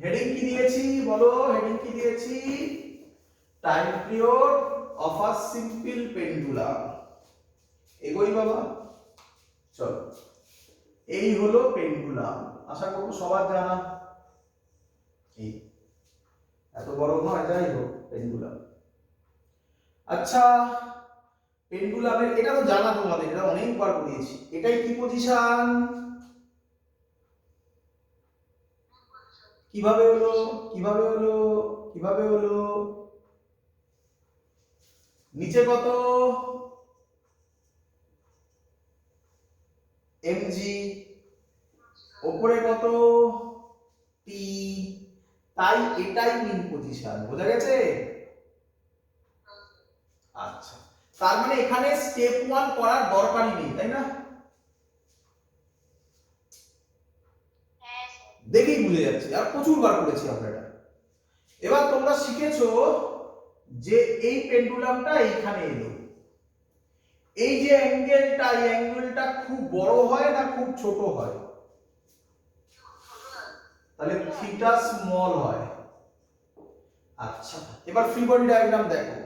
হেডিং কি দিয়েছি বলো? হেডিং কি দিয়েছি? Time period of a simple pendulum. এগোই বাবা, চলো। এই হলো পেন্ডুলাম, আশা করব সবার জানা। এই এত বড় নয়, যাই হোক পেন্ডুলাম। আচ্ছা, পেন্ডুলামের এটা তো জানা তোমাদের, এটা অনেকবার করিয়েছি। এটাই কি পজিশন? কিভাবে হলো? কিভাবে হলো? কিভাবে হলো? নিচে কত? এমজি, উপরে কত? টি। তাই এটাই মিন পজিশন। বোঝা গেছে? আচ্ছা, তার মানে এখানে স্টেপ 1 করার দরকারই নেই, তাই না? হ্যাঁ স্যার। দেখেই বুঝে যাচ্ছে, আর প্রচুর বার করেছি আমরা এটা। এবার তোমরা শিখেছো যে এই পেন্ডুলামটা এইখানে এলো, এই যে অ্যাঙ্গেলটা, এই অ্যাঙ্গেলটা খুব বড় হয় না খুব ছোট হয়? তাহলে থিটা স্মল হয়। আচ্ছা, এবার ফ্রি বডি ডায়াগ্রাম দেখো।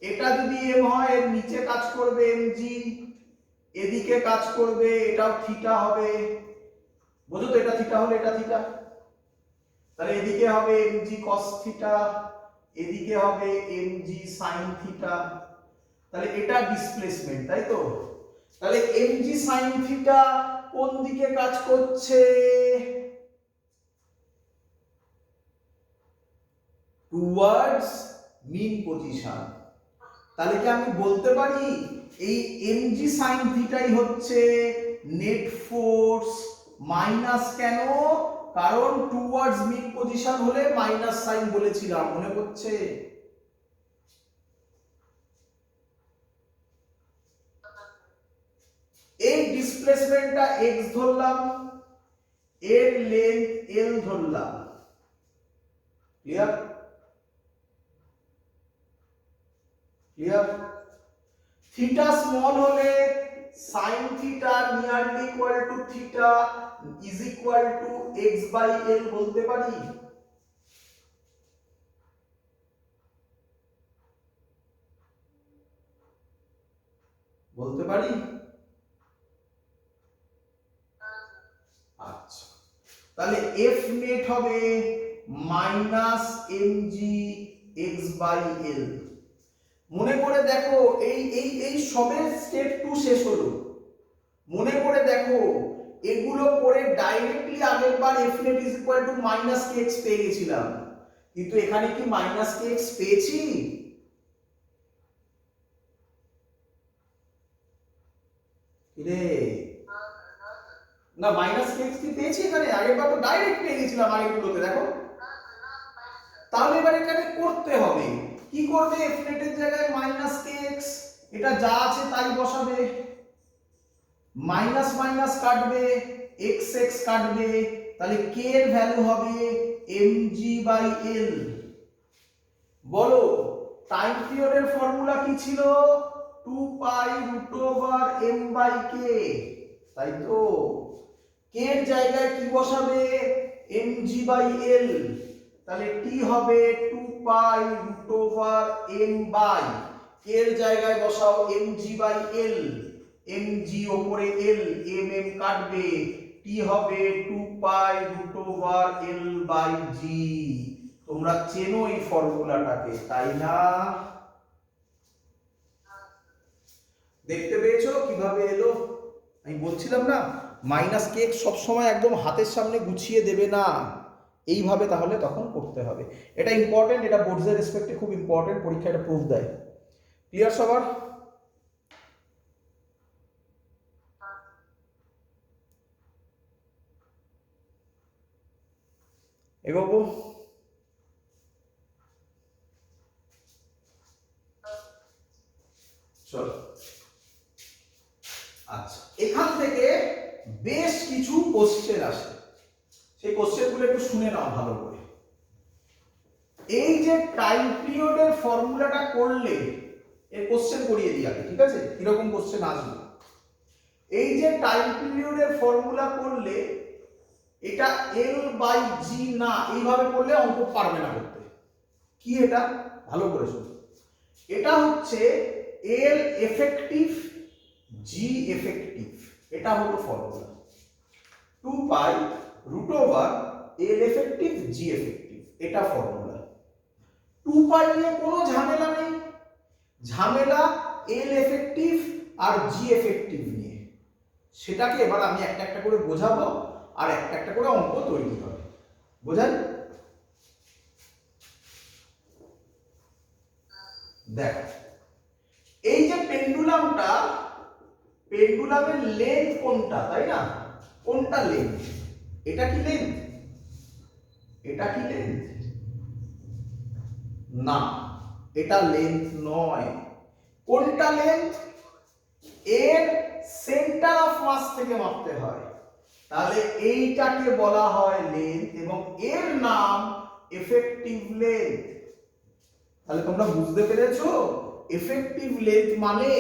এটা যদি এম হয়, এর নিচে কাজ করবে এমজি, এদিকে কাজ করবে, এটাও থিটা হবে। বুঝো তো? এটা থিটা হলে এটা থিটা, তাহলে এদিকে হবে এমজি কস থিটা, এদিকে হবে এমজি সাইন থিটা। তাহলে এটা ডিসপ্লেসমেন্ট, তাই তো? তাহলে এমজি সাইন থিটা কোন দিকে কাজ করছে? টুয়ার্ডস মিন পজিশন। তাহলে কি আমি বলতে পারি এই এমজি সাইন থিটাই হচ্ছে নেট ফোর্স মাইনাস? কেন? কারণ টুয়ার্ডস মিন পজিশন হলে মাইনাস সাইন বলেছিলাম, মনে পড়ছে? এই ডিসপ্লেসমেন্টটা এক্স ধরলাম, এর লেন্থ এল ধরলাম। ক্লিয়ার? ক্লিয়ার? থিটা স্মল হলে sin theta nearly equal to theta is equal to x by l বলতে পারি? বলতে পারি? আচ্ছা, তাহলে f নেট হবে minus mg x by l। মনে করে দেখো, এই এই এই সবে স্টেপ 2 শেষ হলো। মনে করে দেখো, এগুলো করে ডাইরেক্টলি আগের বার f net is equal to minus kx পেয়ে গেছিলাম, কিন্তু এখানে কি মাইনাস kx পেয়েছি? রে না, মাইনাস kx কি পেয়েছি এখানে? আগের বার তো ডাইরেক্ট পেয়ে গেছিলাম আগেরগুলোতে, দেখো। তাহলে এবার এখানে করতে হবে কি? করবে? f net এর জায়গায় মাইনাস kx, এটা যা আছে তাই বসাবে, মাইনাস মাইনাস কাটবে, x x কাটবে, তাহলে k এর ভ্যালু হবে mg বাই l। বলো, টাইম পিরিয়ডের ফর্মুলা কি ছিল? 2 pi root over m by k, তাই তো? k এর জায়গায় কি বসাবে? mg by l। তাহলে t হবে 2 pi root over m by k এর জায়গায় বসাও mg বাই l, mg ওপরে l, mm কাটবে, t টি হবে 2π√L/g। তোমরা চেনো এই ফর্মুলাটাকে, তাই না? দেখতে পেয়েছো কিভাবে এলো? আমি বলছিলাম না, মাইনাস কে সবসময় একদম হাতের সামনে গুছিয়ে দেবে না, এইভাবে তাহলে তখন করতে হবে। এটা ইম্পর্টেন্ট, এটা বোর্ডসের রেসপেক্টে খুব ইম্পর্টেন্ট, পরীক্ষা এটা প্রুফ দেয়। ক্লিয়ার সবার? এগোবো। চলো, আচ্ছা, এখান থেকে বেশ কিছু কোশ্চেন আসে, সেই কোশ্চেনগুলো একটু শুনে নাও ভালো করে। এই যে টাইম পিরিয়ডের ফর্মুলাটা করলে, এর কোশ্চেন করিয়ে দিই আগে, ঠিক আছে? কিরকম কোশ্চেন আসবে। এই যে টাইম পিরিয়ডের ফর্মুলা করলে, এটা L/g না, এইভাবে করলে অঙ্ক পারবে না করতে। কি এটা? ভালো করে শুনো। এটা হচ্ছে L এফেক্টিভ G এফেক্টিভ, এটা হলো formula. 2π√L effective G effective, এটা ফর্মুলা। 2π নিয়ে কোনো ঝামেলা নেই, ঝামেলা L এফেক্টিভ আর G এফেক্টিভ নিয়ে। সেটাকে এবার আমি একটা একটা করে বোঝাবো, আর একটা একটা করে অঙ্ক তৈরি হবে। বোঝাই? দেখ, এই যে পেন্ডুলামটা, পেন্ডুলামের লেন্থ কোনটা, তাই না? কোনটা লেন্থ? এটা কি লেন্থ? এটা কি লেন্থ? না, এটা লেন্থ নয়। কোনটা লেন্থ? এর সেন্টার অফ মাস থেকে মাপতে হয়, তাহলে এইটাকে বলা হয় লেন্থ, এবং এর নাম এফেক্টিভ লেন্থ। তাহলে তোমরা বুঝতে পেরেছো, এফেক্টিভ লেন্থ মানে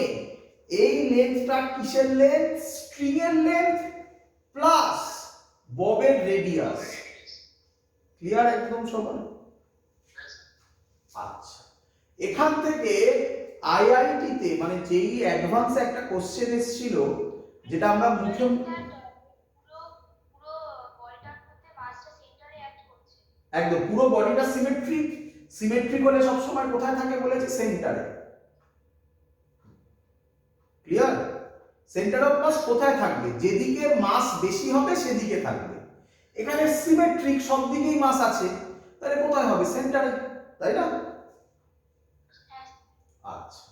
এই লেন্থটা কিসের লেন্থ? স্ট্রিং এর লেন্থ প্লাস ববের রেডিয়াস। ক্লিয়ার একদম সবাই? আচ্ছা, এখান থেকে আইআইটিতে মানে যেই অ্যাডভান্স একটা কোশ্চেন এসেছিল, যেটা আমরা মুখে একদম পুরো বডিটা সিমেট্রিক, সিমেট্রিক হলে সব সময় কোথায় থাকে বলেছে? সেন্টারে। ক্লিয়ার? সেন্টার অফ মাস কোথায় থাকবে? যেদিকে মাস বেশি হবে সেদিকে থাকবে। এখানে সিমেট্রিক, সব দিকেই মাস আছে, তাহলে কোথায় হবে? সেন্টারে, তাই না? আচ্ছা,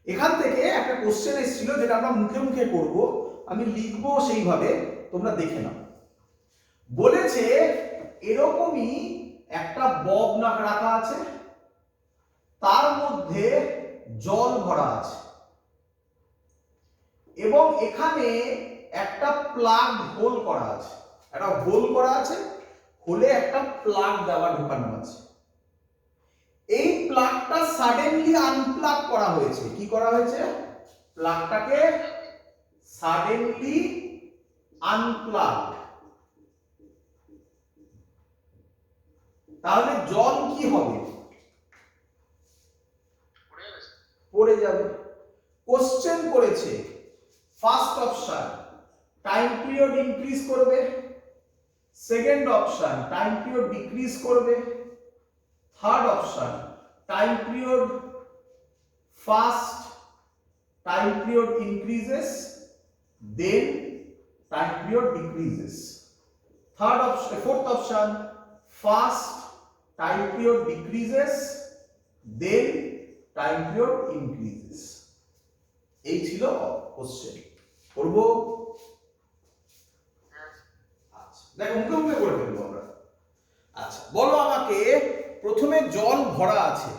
এখান থেকে একটা কোশ্চেন এসেছিল, যেটা আমরা মুখে মুখে করব, আমি লিখবো সেইভাবে, তোমরা দেখে নাও। বলেছে এরকমই একটা বব না রাখা আছে, তার মধ্যে জল ভরা আছে, এবং এখানে একটা প্লাগ হোল করা আছে, একটা হোল করা আছে, হোলে একটা প্লাগ দেওয়া ঢোকানো আছে। এই প্লাগটা সাডেনলি আনপ্লাগ করা হয়েছে। কি করা হয়েছে? প্লাগটাকে সাডেনলি আনপ্লাগ। তাহলে জল কি হবে? পড়ে যাবে। কোশ্চেন করেছে, first option time period increase করবে, second option time period decrease করবে, third option time period first time period increases, then time period decreases, third option, fourth option first time period decreases, then time period increases. এই ছিল question. করব? আচ্ছা, দেখো মুখে মুখে করে ফেলবো আমরা। আচ্ছা, বলো আমাকে, প্রথমে জল ভরা আছে,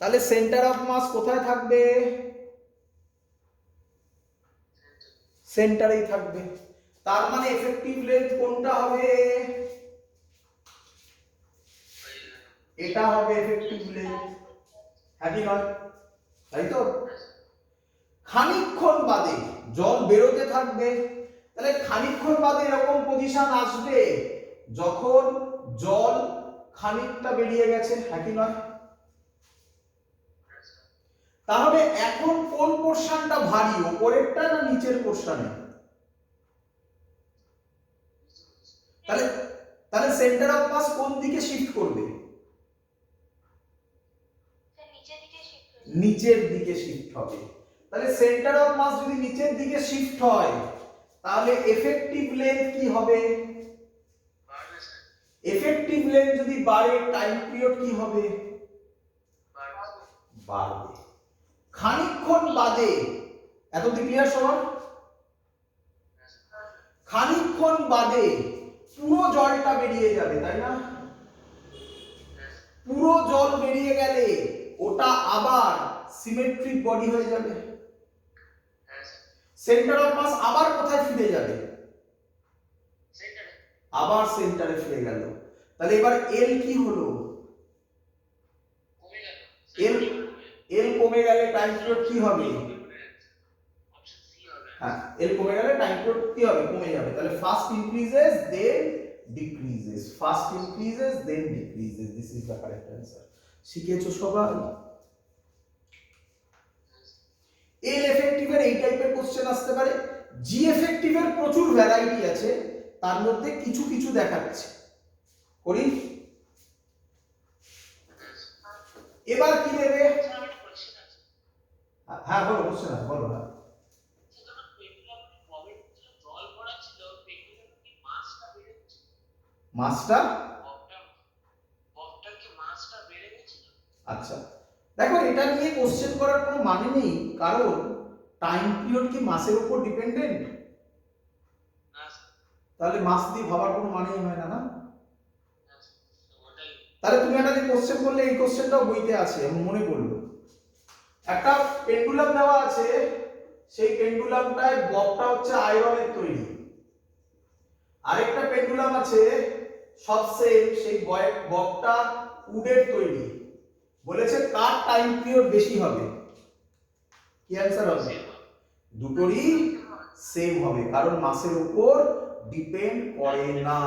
তাহলে সেন্টার অফ মাস কোথায় থাকবে? সেন্টারেই থাকবে। তার মানে এফেক্টিভ লেন্থ কোনটা হবে? এটা হবে এফেক্টিভ লেন্থ। হ্যাঁ কি নয়? তাই তো? খানিকক্ষণ বাদে জল বেরোতে থাকবে, তাহলে খানিকক্ষণ বাদে এরকম পজিশন আসবে যখন জল খানিকটা বেরিয়ে গেছে। হ্যাঁ কি নয়? তাহলে এখন কোন পোরশনটা ভারী, উপরেরটা না নিচের পোরশনে? তাহলে তাহলে সেন্টার অফ মাস কোন দিকে শিফট করবে? স্যার নিচের দিকে শিফট হয়ে যাবে। নিচের দিকে শিফট হবে। তাহলে সেন্টার অফ মাস যদি নিচের দিকে শিফট হয় তাহলে এফেক্টিভ লেন্থ কি হবে? বাড়বে স্যার, এফেক্টিভ লেন্থ যদি বাড়ে টাইম পিরিয়ড কি হবে? বাড়বে। বাড়বে। খানিকক্ষণ বাদে, এতদিন ক্লিয়ার সবার? খানিকক্ষণ বাদে পুরো জলটা বেরিয়ে যাবে, তাই না? পুরো জল বেরিয়ে গেলে ওটা আবার সিমেট্রিক বডি হয়ে যাবে। সেন্টার অফ মাস আবার কোথায় ফিরে যাবে? সেন্টারে আবার সেন্টারে ফিরে গেল। তাহলে এবার এল কি হলো? কমে গেল। এল এল কমে গেলে টাইম পিরিয়ড কি হবে? অপশন সি হবে। হ্যাঁ, এল কমে গেলে টাইম পিরিয়ড কি হবে? কমে যাবে। তাহলে first increases then decreases, first increases then decreases, this is the correct answer. শিখেছো সবাই? এল এফেক্টিভের এই টাইপের কোশ্চেন আসতে পারে। জি এফেক্টিভের প্রচুর ভ্যারাইটি আছে, তার মধ্যে কিছু কিছু দেখাচ্ছে করি। এবার কি দেবে? স্যার আমার একটা কোশ্চেন আছে। হ্যাঁ বলো, কোশ্চেন আছে বলো। হ্যাঁ, স্যার যখন পেন্ডুলামে কবে জল ভরা ছিল, পেন্ডুলামের কি মাসটা বেড়ে গেছিল? মাসটা বকটার কি মাসটা বেড়ে গেছিল? আচ্ছা, দেখো এটা নিয়ে কোশ্চেন করার কোনো মানে নেই, কারণ টাইম পিরিয়ড কি মাসের উপর ডিপেন্ডেন্ট? না স্যার, তাহলে মাস দিয়ে ভাবার কোনো মানেই হয় না, না? না স্যার, ওটাই। তাহলে তুমি একটা যে কোশ্চেন করলে, এই কোশ্চেনটাও বইতে আছে, আমার মনে পড়লো। একটা পেন্ডুলাম দেওয়া আছে, সেই পেন্ডুলামটায় ববটা হচ্ছে আয়রনের তৈরি। আরেকটা পেন্ডুলাম আছে সব সেম, সেই ববটা উডের তৈরি। বলেছে কার টাইম পিরিয়ড বেশি হবে? কি অ্যান্সার হবে? দুটোরই সেম হবে, কারণ মাসের উপর ডিপেন্ড করে না।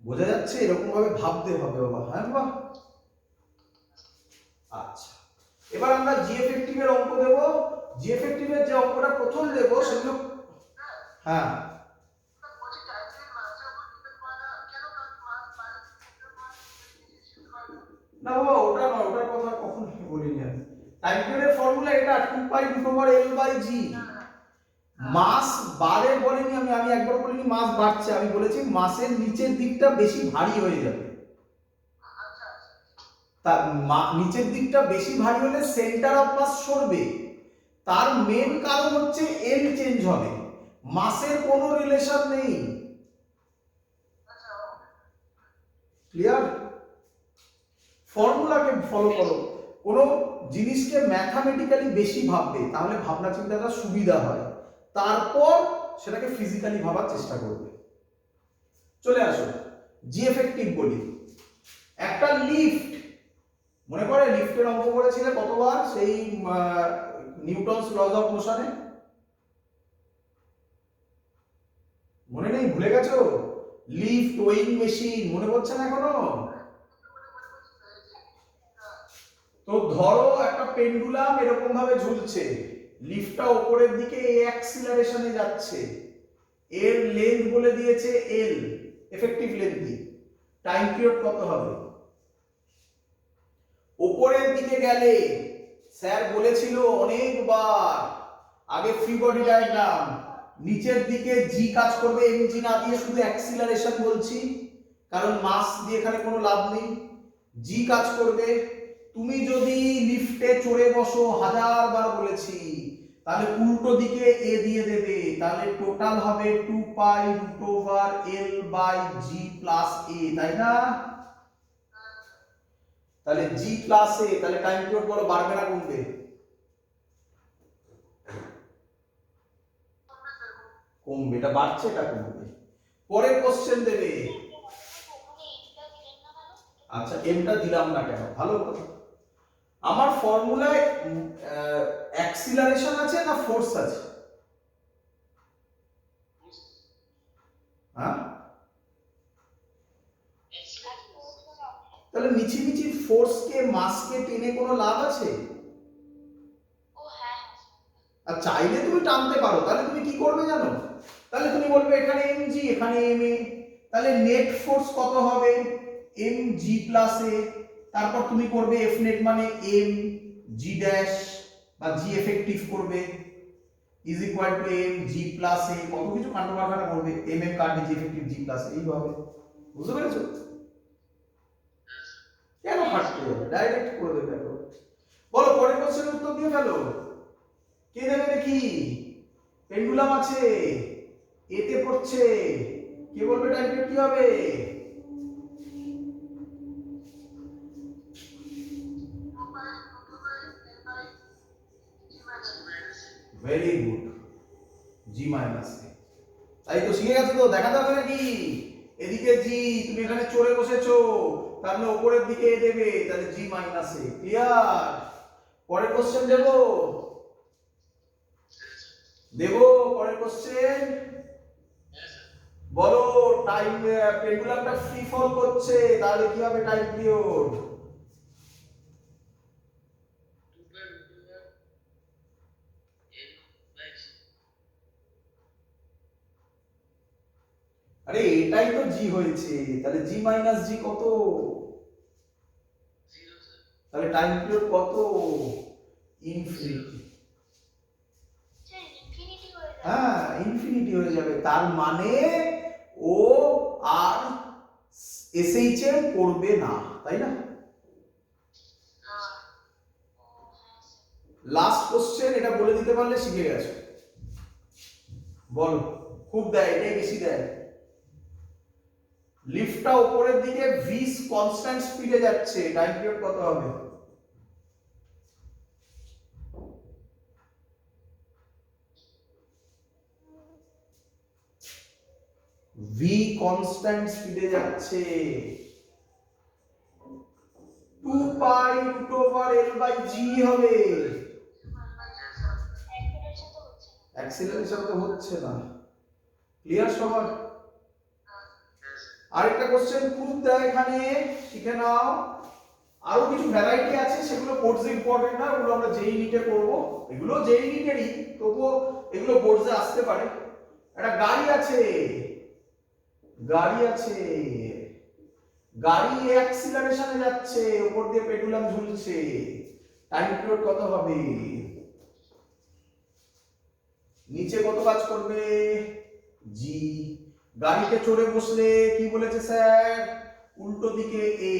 বোঝা যাচ্ছে? এরকম ভাবে ভাবতে হবে বাবা। হ্যাঁ বাবা। আচ্ছা, এবার আমরা জি এফেক্টিভের অঙ্ক দেব। জি এফেক্টিভের যে অঙ্কটা প্রথম দেব সেগুলো, হ্যাঁ না বাবা, ওটা নয়, ওটার কথা কখন বলিনি আমি। টাইম পিরিয়ডের ফর্মুলা এটা 2 pi root over l by জি। মাস বাড়ে বলিনি আমি, একবার বলিনি মাস বাড়ছে, আমি বলেছি মাসের নিচের দিকটা বেশি ভারী হয়ে যাবে। তা নিচের দিকটা বেশি ভারী হলে সেন্টার অফ মাস সরবে। তার মেন কারণ হচ্ছে এল চেঞ্জ হবে, মাসের কোনো রিলেশন নেই। ক্লিয়ার? ফর্মুলাকে ফলো করো। কোনো জিনিসকে ম্যাথামেটিক্যালি বেশি ভাববে, তাহলে ভাবনা চিন্তাটা সুবিধা হয়, তারপর সেটাকে ফিজিক্যালি ভাবার চেষ্টা করবে। চলে আসো, জি এফেক্টিভ বলি। একটা লিফট, মনে পড়ে লিফটের অঙ্ক করেছিলে কতবার? সেই নিউটনস লজ অফ মোশনে, মনে নেই? ভুলে গেছো? লিফট, ওয়িং মেশিন, মনে পড়ছে না এখনো? তো ধরো একটা পেন্ডুলাম এরকম ভাবে ঝুলছে, লিফটটা উপরের দিকে এই অ্যাক্সিলারেশনে যাচ্ছে, এর লেন্থ বলে দিয়েছে এল, এফেক্টিভ লেন্থ দিয়ে টাইম পিরিয়ড কত হবে? উপরের দিকে গেলে স্যার বলেছিল অনেকবার, আগে ফ্রি বডি ডায়াগ্রাম, নিচের দিকে জি কাজ করবে, এমজি না দিয়ে শুধু অ্যাক্সিলারেশন বলছি, কারণ মাস দিয়ে এখানে কোনো লাভ নেই। জি কাজ করবে। তুমি যদি লিফটে চড়ে বসো, 1000 বার বলেছি, তাহলে উল্টো দিকে এ দিয়ে দেবে, তাহলে টোটাল হবে 2 pi root over l by g plus a, তাই না? তাহলে জি প্লাস এ, তাহলে টাইম পিরিয়ড বলো বাড়বে না কমবে? কমবে। এটা বাড়ছে, এটা কমবে। পরের কোশ্চেন দেবে। আচ্ছা, এমটা দিলাম না কেন? ভালো কথা। আমার ফর্মুলায় অ্যাক্সিলারেশন আছে না ফোর্স আছে? হ্যাঁ, তাহলে মিছিমিছি ফোর্সকে মাসকে টেনে কোনো লাভ আছে? ও হ্যাঁ, আর চাইলে তুমি টানতে পারো, তাহলে তুমি কি করবে জানো? তাহলে তুমি বলবে এখানে এমজি, এখানে এমএ, তাহলে নেট ফোর্স কত হবে এম জি প্লাস এ, তারপর তুমি করবে এফ নেট মানে এম জি ড্যাশ বা জি এফেক্টিভ করবে is equal to m g plus a, কত কিছু কাণ্ড কারখানা করবে, এম এম কাটবে জি এফেক্টিভ জি প্লাস এইভাবে। বুঝতে পেরেছো? কেন খাটতে হবে, ডাইরেক্ট করে দেবে এখন। বলো পরের কোশ্চেনের উত্তর দিয়ে ফেলো। কে দেবে দেখি? পেন্ডুলাম আছে, এতে পড়ছে, কে বলবে টাইপের কি হবে? ভেরি গুড, জি মাইনাস এ। তাই তো শিখে গেছো তো, দেখাতে হবে নাকি? এদিকে জি, তুমি এখানে চড়ে বসেছো, তার মানে উপরের দিকে এ দেবে, তাহলে জি মাইনাস এ। ক্লিয়ার? পরের কোশ্চেন দেবো? দেবো পরের কোশ্চেন। বলো টাইম, পেন্ডুলামটা ফ্রি ফল করছে, তাহলে কি হবে টাইম পিরিয়ড? আরে এটাই তো জি হয়েছে, তাহলে জি মাইনাস জি কত? তাহলে টাইম পিরিয়ড কত? ইনফিনিটি। ইনফিনিটি হয়ে যাবে। হ্যাঁ ইনফিনিটি হয়ে যাবে, তার মানে ও আর এসএইচএম করবে না, তাই না? লাস্ট কোশ্চেন, এটা বলে দিতে পারলে শিখে গেছো। বলো, খুব দেয়, এটাই বেশি দেয়। লিফটটা উপরের দিকে ভি কনস্ট্যান্ট স্পিডে যাচ্ছে, টাইম পিরিয়ড কত হবে? ভি কনস্ট্যান্ট স্পিডে যাচ্ছে, 2 pi root over l by জি হবে। অ্যাক্সিলারেশন তো হচ্ছে না। ক্লিয়ার সবার? আরেকটা কোশ্চেন খুব দেয় এখানে, শিখে নাও। আরো কিছু ভ্যারাইটি আছে, সেগুলো বোর্ডসে ইম্পর্টেন্ট না, ওগুলো আমরা যেই নিটে করব। এগুলো যেই নিটেরই, তবুও এগুলো বোর্ডসে আসতে পারে। একটা গাড়ি আছে, গাড়ি আছে, গাড়ি অ্যাক্সিলারেশনে যাচ্ছে, উপর দিয়ে পেন্ডুলাম ঝুলছে, টাইম পিরিয়ড কত হবে? নিচে কত কাজ করবে? জি। গাড়িতে চড়ে বসলে কি বলেছে স্যার? উল্টো দিকে এ,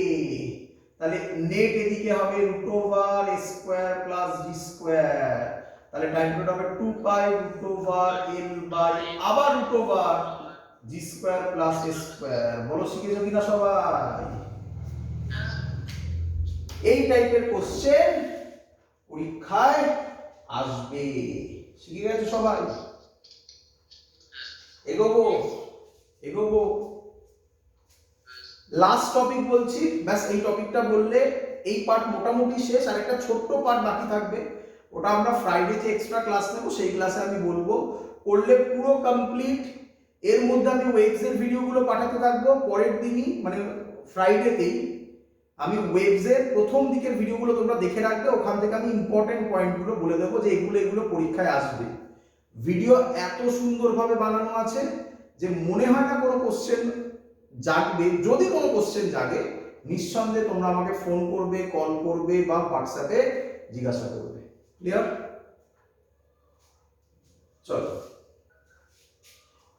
তাহলে নেট এদিকে হবে root over a square plus G square, তাহলে টাইম পিরিয়ড হবে 2 pi root over l by আবার রুট ওভার জি স্কয়ার প্লাস এ স্কয়ার। বলো শিখেছো কিনা সবাই? এই টাইপের কোশ্চেন পরীক্ষায় আসবে, শিখে গেছো সবাই? এগোবো, এগোবো। লাস্ট টপিক বলছি, ব্যাস এই টপিকটা বললে এই পার্ট মোটামুটি শেষ। আর একটা ছোট্ট পার্ট বাকি থাকবে, ওটা আমরা ফ্রাইডে যে এক্সট্রা ক্লাস নেব সেই ক্লাসে আমি বলবো, করলে পুরো কমপ্লিট। এর মধ্যে আমি ওয়েবস এর ভিডিওগুলো পাঠাতে থাকবো, পরের দিনই মানে ফ্রাইডেতেই আমি ওয়েবসের প্রথম দিকের ভিডিওগুলো তোমরা দেখে রাখবে, ওখান থেকে আমি ইম্পর্টেন্ট পয়েন্টগুলো বলে দেবো যে এগুলো এগুলো পরীক্ষায় আসবে। ভিডিও এত সুন্দরভাবে বানানো আছে যে মনে হয় না কোনো কোশ্চেন জাগবে। যদি কোনো কোশ্চেন জাগে নিঃসন্দেহে তোমরা আমাকে ফোন করবে, কল করবে বা হোয়াটসঅ্যাপে জিজ্ঞাসা করবে। ক্লিয়ার? চলো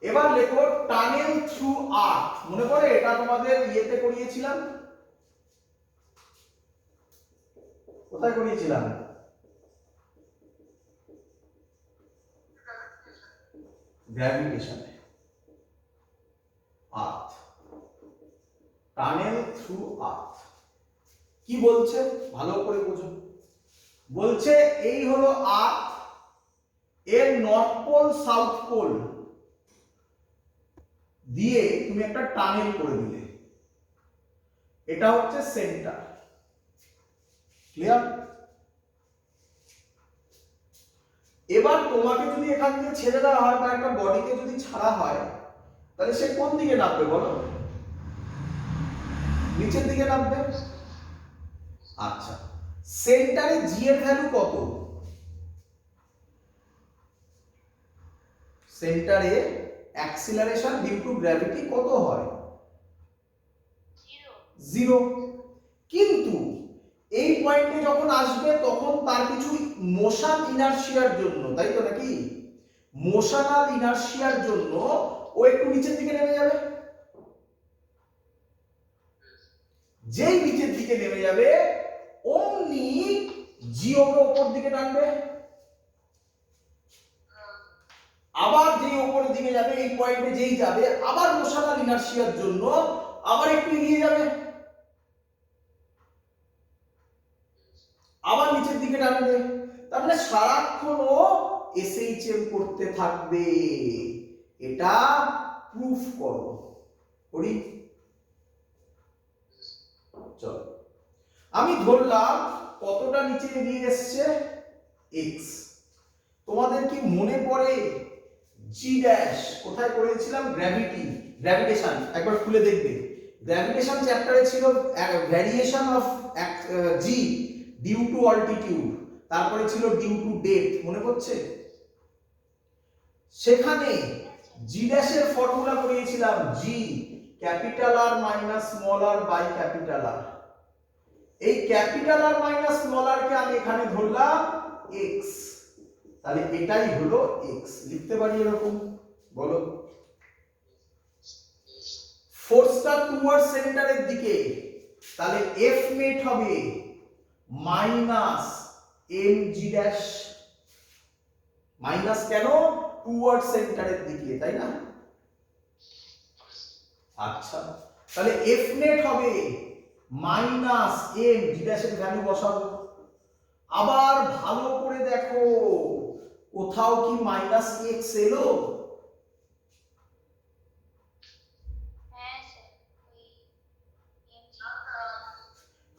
এবার লেখো টানেল থ্রু আর্থ। মনে পড়ে এটা তোমাদের ইয়েতে করিয়েছিলাম, কোথায় করিয়েছিলাম? গ্র্যাভিটেশনে। আর্থ, টানেল থ্রু আর্থ কি বলছে ভালো করে বোঝো। বলছে এই হলো আর্থ, এর নর্থ পোল সাউথ পোল দিয়ে তুমি একটা টানেল করে দিলে, এটা হচ্ছে সেন্টার। ক্লিয়ার? এবার তোমাকে যদি এখান থেকে ছেড়ে দেওয়া হয় বা একটা বডিকে যদি ছাড়া হয়, তাহলে সে কোন দিকে নামবে বলো? নিচের দিকে নামবে। আচ্ছা, সেন্টারে জি এর ভ্যালু কত? সেন্টারে অ্যাক্সিলারেশন ডিউ টু গ্র্যাভিটি কত হয়? 0 0। কিন্তু এই পয়েন্টে যখন আসবে তখন তার কিছু মোশন ইনারশিয়ার জন্য, তাই তো নাকি, মোশনাল ইনারশিয়ার জন্য ও একটু নিচের দিকে নেমে যাবে। যেই নিচের দিকে নেমে যাবে অমনি জিওকে উপর দিকে টানবে, আবার যেই উপরের দিকে যাবে এই পয়েন্টে যেই যাবে আবার মোশনাল ইনারশিয়ার জন্য আবার একটু এগিয়ে যাবে, আবার নিচের দিকে টানবে। তার মানে সারাক্ষণ ও এসএইচএম করতে থাকবে। এটা প্রুফ করো, করি। চলো, আমি ধরলাম কতটা নিচে এগিয়ে এসছে, x। তোমাদের কি মনে পড়ে জি ড্যাশ কোথায় করেছিলাম? গ্র্যাভিটেশন একবার খুলে দেখবে। গ্র্যাভিটেশন চ্যাপ্টারে ছিল variation of G due to altitude, তারপরে ছিল ডিউ টু ডেপথ, মনে পড়ছে? সেখানে জি ড্যাশের ফর্মুলা করিয়েছিলাম G capital R minus small r by capital R. এই capital R minus small r কে আমি এখানে ধরলাম x, তাহলে এটাই হলো x। লিখতে পারি এরকম, বলো। ফোর্সটা টুয়ার্ড সেন্টারের দিকে, তাহলে F নেট হবে মাইনাস mg ড্যাশ। মাইনাস কেন? টুয়ার্ড সেন্টারের দিকে, তাই না? আচ্ছা, তাহলে F নেট হবে মাইনাস m, জি ড্যাশের ভ্যালু বসাবো। আবার ভালো করে দেখো কোথাও কি মাইনাস x এলো? হ্যাঁ স্যার ওই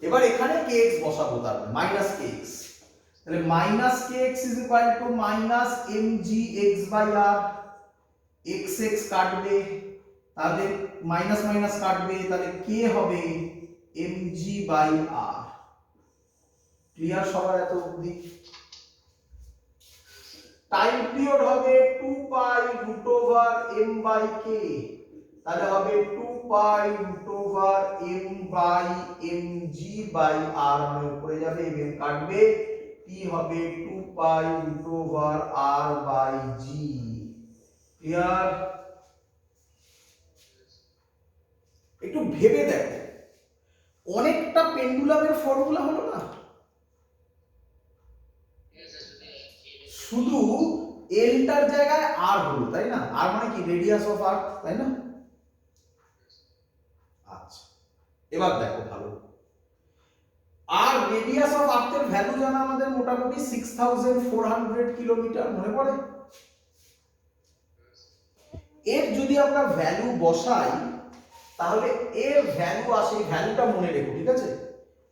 এবার এখানে kx বসাবো, তার মানে মাইনাস kx। তাহলে minus kx is equal to minus mgx by r। x x কাটবে, তাহলে মাইনাস মাইনাস কাটবে, তাহলে k হবে mg বাই r। ক্লিয়ার সবার এত অবধি? টাইম পিরিয়ড হবে 2 pi root over m by k, তাহলে হবে 2 pi root over m by mg by r, মানে উপরে যাবে m এর কাটবে, t হবে 2 pi root over r by g। Clear? একটু ভেবে দেখো, অনেকটা পেন্ডুলামের ফর্মুলা হলো না? শুধু এলটার জায়গায় আর হলো, তাই না? আর মানে কি? রেডিয়াস অফ আর্থ, তাই না? আচ্ছা, এবার দেখো ভালো। আর রেডিয়াস অফ আর্থের ভ্যালু জানা আমাদের মোটামুটি 6400 কিলোমিটার, মনে পড়ে? এর যদি আমরা ভ্যালু বসাই তাহলে এর ভ্যালু আসে, ভ্যালুটা মনে রেখো, ঠিক আছে?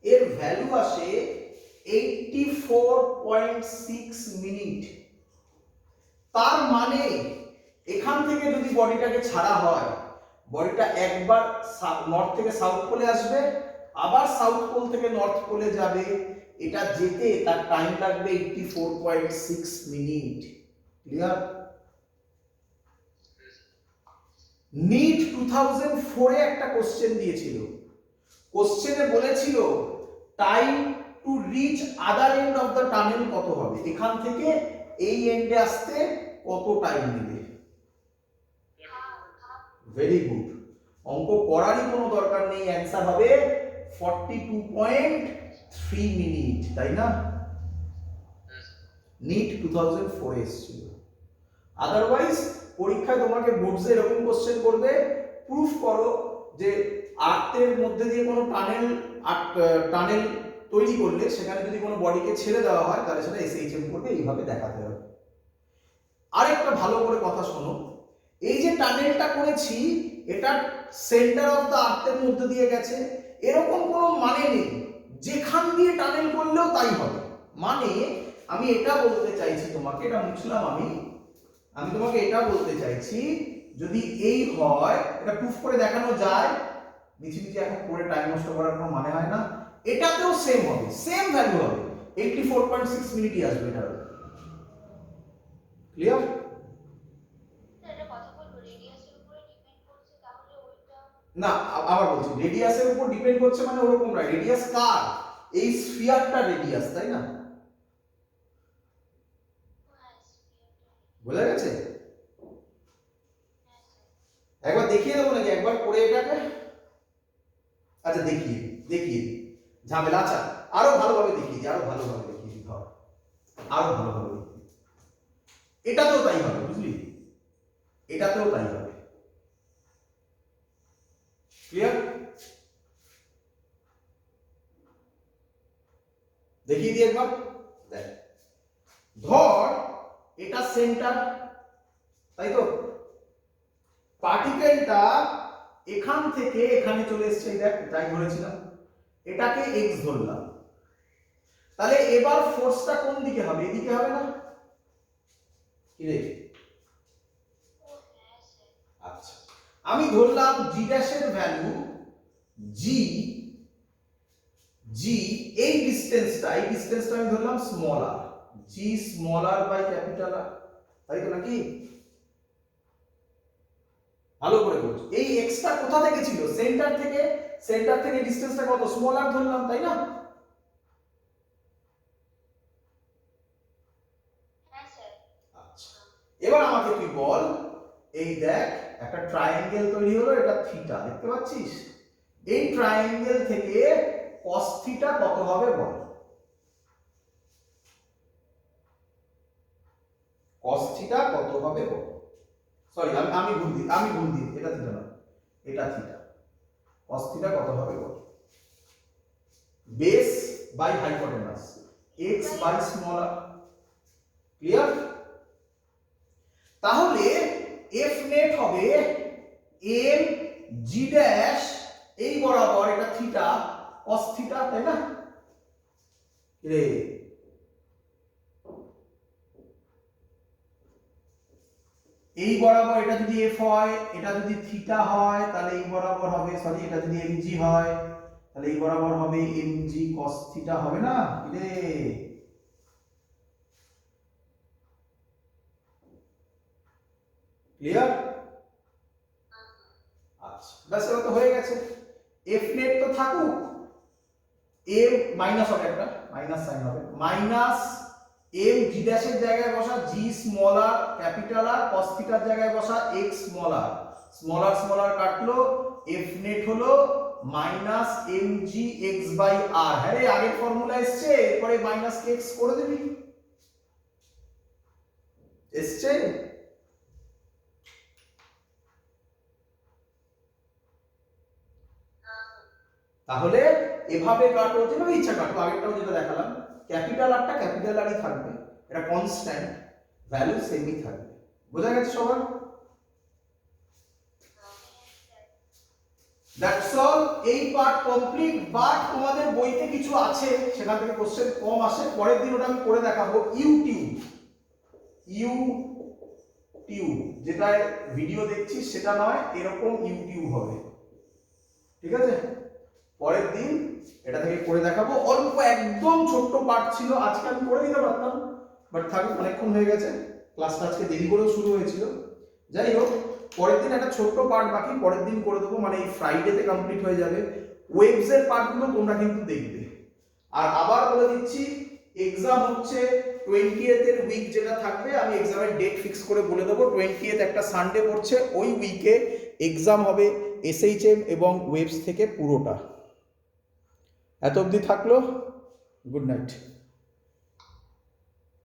এর ভ্যালু আসে 84.6 মিনিট। তার মানে এখান থেকে যদি বডিটাকে ছাড়া হয়, বডিটা একবার নর্থ থেকে সাউথ পোলে আসবে, আবার সাউথ পোল থেকে নর্থ পোলে যাবে, এটা যেতে তার টাইম লাগবে 84.6 মিনিট। ক্লিয়ার? নিট 2004 এ একটা কোশ্চেন দিয়েছিল। কোশ্চেনে বলেছিল time to reach other end of the tunnel কত হবে, এখান থেকে এই এন্ডে আসতে কত টাইম নেবে? ভেরি গুড, অঙ্ক করারই কোনো দরকার নেই, অ্যান্সার হবে 42.3 মিনিট, তাই না? নিট 2004 এসেছিল। আদারওয়াইজ পরীক্ষায় তোমাকে বোর্ডসে এরকম কোশ্চেন করবে, প্রুফ করো যে আর্থের মধ্যে দিয়ে কোনো টানেল তৈরি করলে সেখানে যদি কোনো বডিকে ছেড়ে দেওয়া হয় তাহলে সেটা এসএইচএম করবে, এইভাবে দেখাতে হবে। আরেকটা ভালো করে কথা শোনো, এই যে টানেলটা করেছি এটা সেন্টার অফ দ্য আর্থের মধ্যে দিয়ে গেছে, এরকম কোনো মানে নেই যেখান দিয়ে টানেল করলেও তাই হবে। মানে আমি এটা বলতে চাইছি তোমাকে, এটা মুছলাম আমি তোমাকে এটা বলতে চাইছি, যদি এই হয় এটা প্রুফ করে দেখানো যায়, মিছিমিছি এখন পরে টাইম নষ্ট করার কোনো মানে হয় না, এটাতেও সেম হবে, সেম ভ্যালু হবে, 84.6 মিনিটই আসবে এটার। ক্লিয়ার? একটা কথা বলবো, না আবার বলছি রেডিয়াসের উপর ডিপেন্ড করছে মানে ওরকম না, রেডিয়াস কার, এই স্ফিয়ারটা রেডিয়াস, তাই না? বোঝা গেছে? একবার দেখিয়ে দেবো নাকি, একবার করে এটাকে? আচ্ছা দেখিয়ে দেখিয়ে ঝামেলা, আচ্ছা আরো ভালোভাবে দেখিয়ে দিই, আরো ভালোভাবে দেখিয়ে দিই, ধর আরো ভালোভাবে দেখিয়ে দিই। এটাতেও তাই হবে, বুঝলি? এটাতেও তাই হবে। ক্লিয়ার? দেখিয়ে দিই একবার, দেখ ধর এটা সেন্টার, তাই তো? পার্টিকেলটা এখান থেকে এখানে চলে এসেছে, দেখ তাই ধরেছিলাম, এটাকে x ধরলাম, তাহলে এবার ফোর্সটা কোন দিকে হবে? এদিকে হবে না? কি রে? আচ্ছা আমি ধরলাম g ড্যাশের ভ্যালু g, এই ডিসটেন্সটা আমি ধরলাম small r, g small r by capital R, তাই তো নাকি? ভালো করে বলছো, এই x টা কোথা থেকে ছিল? সেন্টার থেকে ডিসটেন্সটা কত? স্মল r ধরলাম, তাই না? আচ্ছা এবার আমাকে তুই বল, এই দেখ একটা ট্রায়াঙ্গেল তৈরি হলো, এটা থিটা, দেখতে পাচ্ছিস? এই ট্রায়াঙ্গেল থেকে cos থিটা কত হবে বল? cos থিটা কত হবে বল? সরি আমি ভুল দিই, এটা থিটা না, এটা থিটা। cos থিটা কত হবে বল? Base by hypotenuse, x by small r। Clear? তাহলে f নেট হবে m g ড্যাশ, এই বরাবর এটা থিটা, cos থিটা, তাই না রে? এই বরাবর এটা যদি f হয়, এটা যদি থিটা হয়, তাহলে এই বরাবর হবে, সরি এটা যদি mg হয় তাহলে এই বরাবর হবে mg cos থিটা, হবে না রে? ক্লিয়ার? আচ্ছা ব্যাস এবার তো হয়ে গেছে। f নেট তো থাকুক, m মাইনাস হবে, একটা মাইনাস সাইন হবে, মাইনাস m g ড্যাশের জায়গায় বসা g small r capital R, cos থিটার জায়গায় বসা x স্মল r কাটলো, f নেট হলো minus mg x by r। হ্যাঁ রে, আগের ফর্মুলা এসছে, এরপরে মাইনাস কে x করে দিবি, এসছে? তাহলে এভাবে কাটো, যেভাবে ইচ্ছা কাটো, আগেরটাও যেটা দেখালাম, ক্যাপিটাল আরটা ক্যাপিটাল আরই থাকবে, এটা কনস্ট্যান্ট ভ্যালু সেমই থাকবে। বোঝা গেছে সবার? দ্যাটস অল, এই পার্ট কমপ্লিট। বাট তোমাদের বইতে কিছু আছে, সেখান থেকে কোশ্চেন কম আসে, পরের দিন ওটা আমি করে দেখাবো। ইউটিউব যেটা ভিডিও দেখছিস সেটা নয়, এরকম ইউটিউব হবে, ঠিক আছে? পরের দিন এটা থেকে করে দেখাবো। অল্প একদম ছোট্ট পার্ট ছিল, আজকে আমি করে দিতে পারতাম, বাট থাকুক, অনেকক্ষণ হয়ে গেছে, ক্লাসটা আজকে দেরি করেও শুরু হয়েছিল। যাই হোক, পরের দিন একটা ছোট্ট পার্ট বাকি, পরের দিন করে দেবো, মানে এই ফ্রাইডেতে কমপ্লিট হয়ে যাবে। ওয়েভস এর পার্টগুলো তোমরা কিন্তু দেখবে। আর আবার বলে দিচ্ছি, এক্সাম হচ্ছে 20th এর উইক যেটা থাকবে, আমি এক্সামের ডেট ফিক্স করে বলে দেবো। 20th একটা সানডে পড়ছে, ওই উইকে এক্সাম হবে SHM এবং ওয়েভস থেকে পুরোটা। এত অবধি থাকলো, গুড নাইট।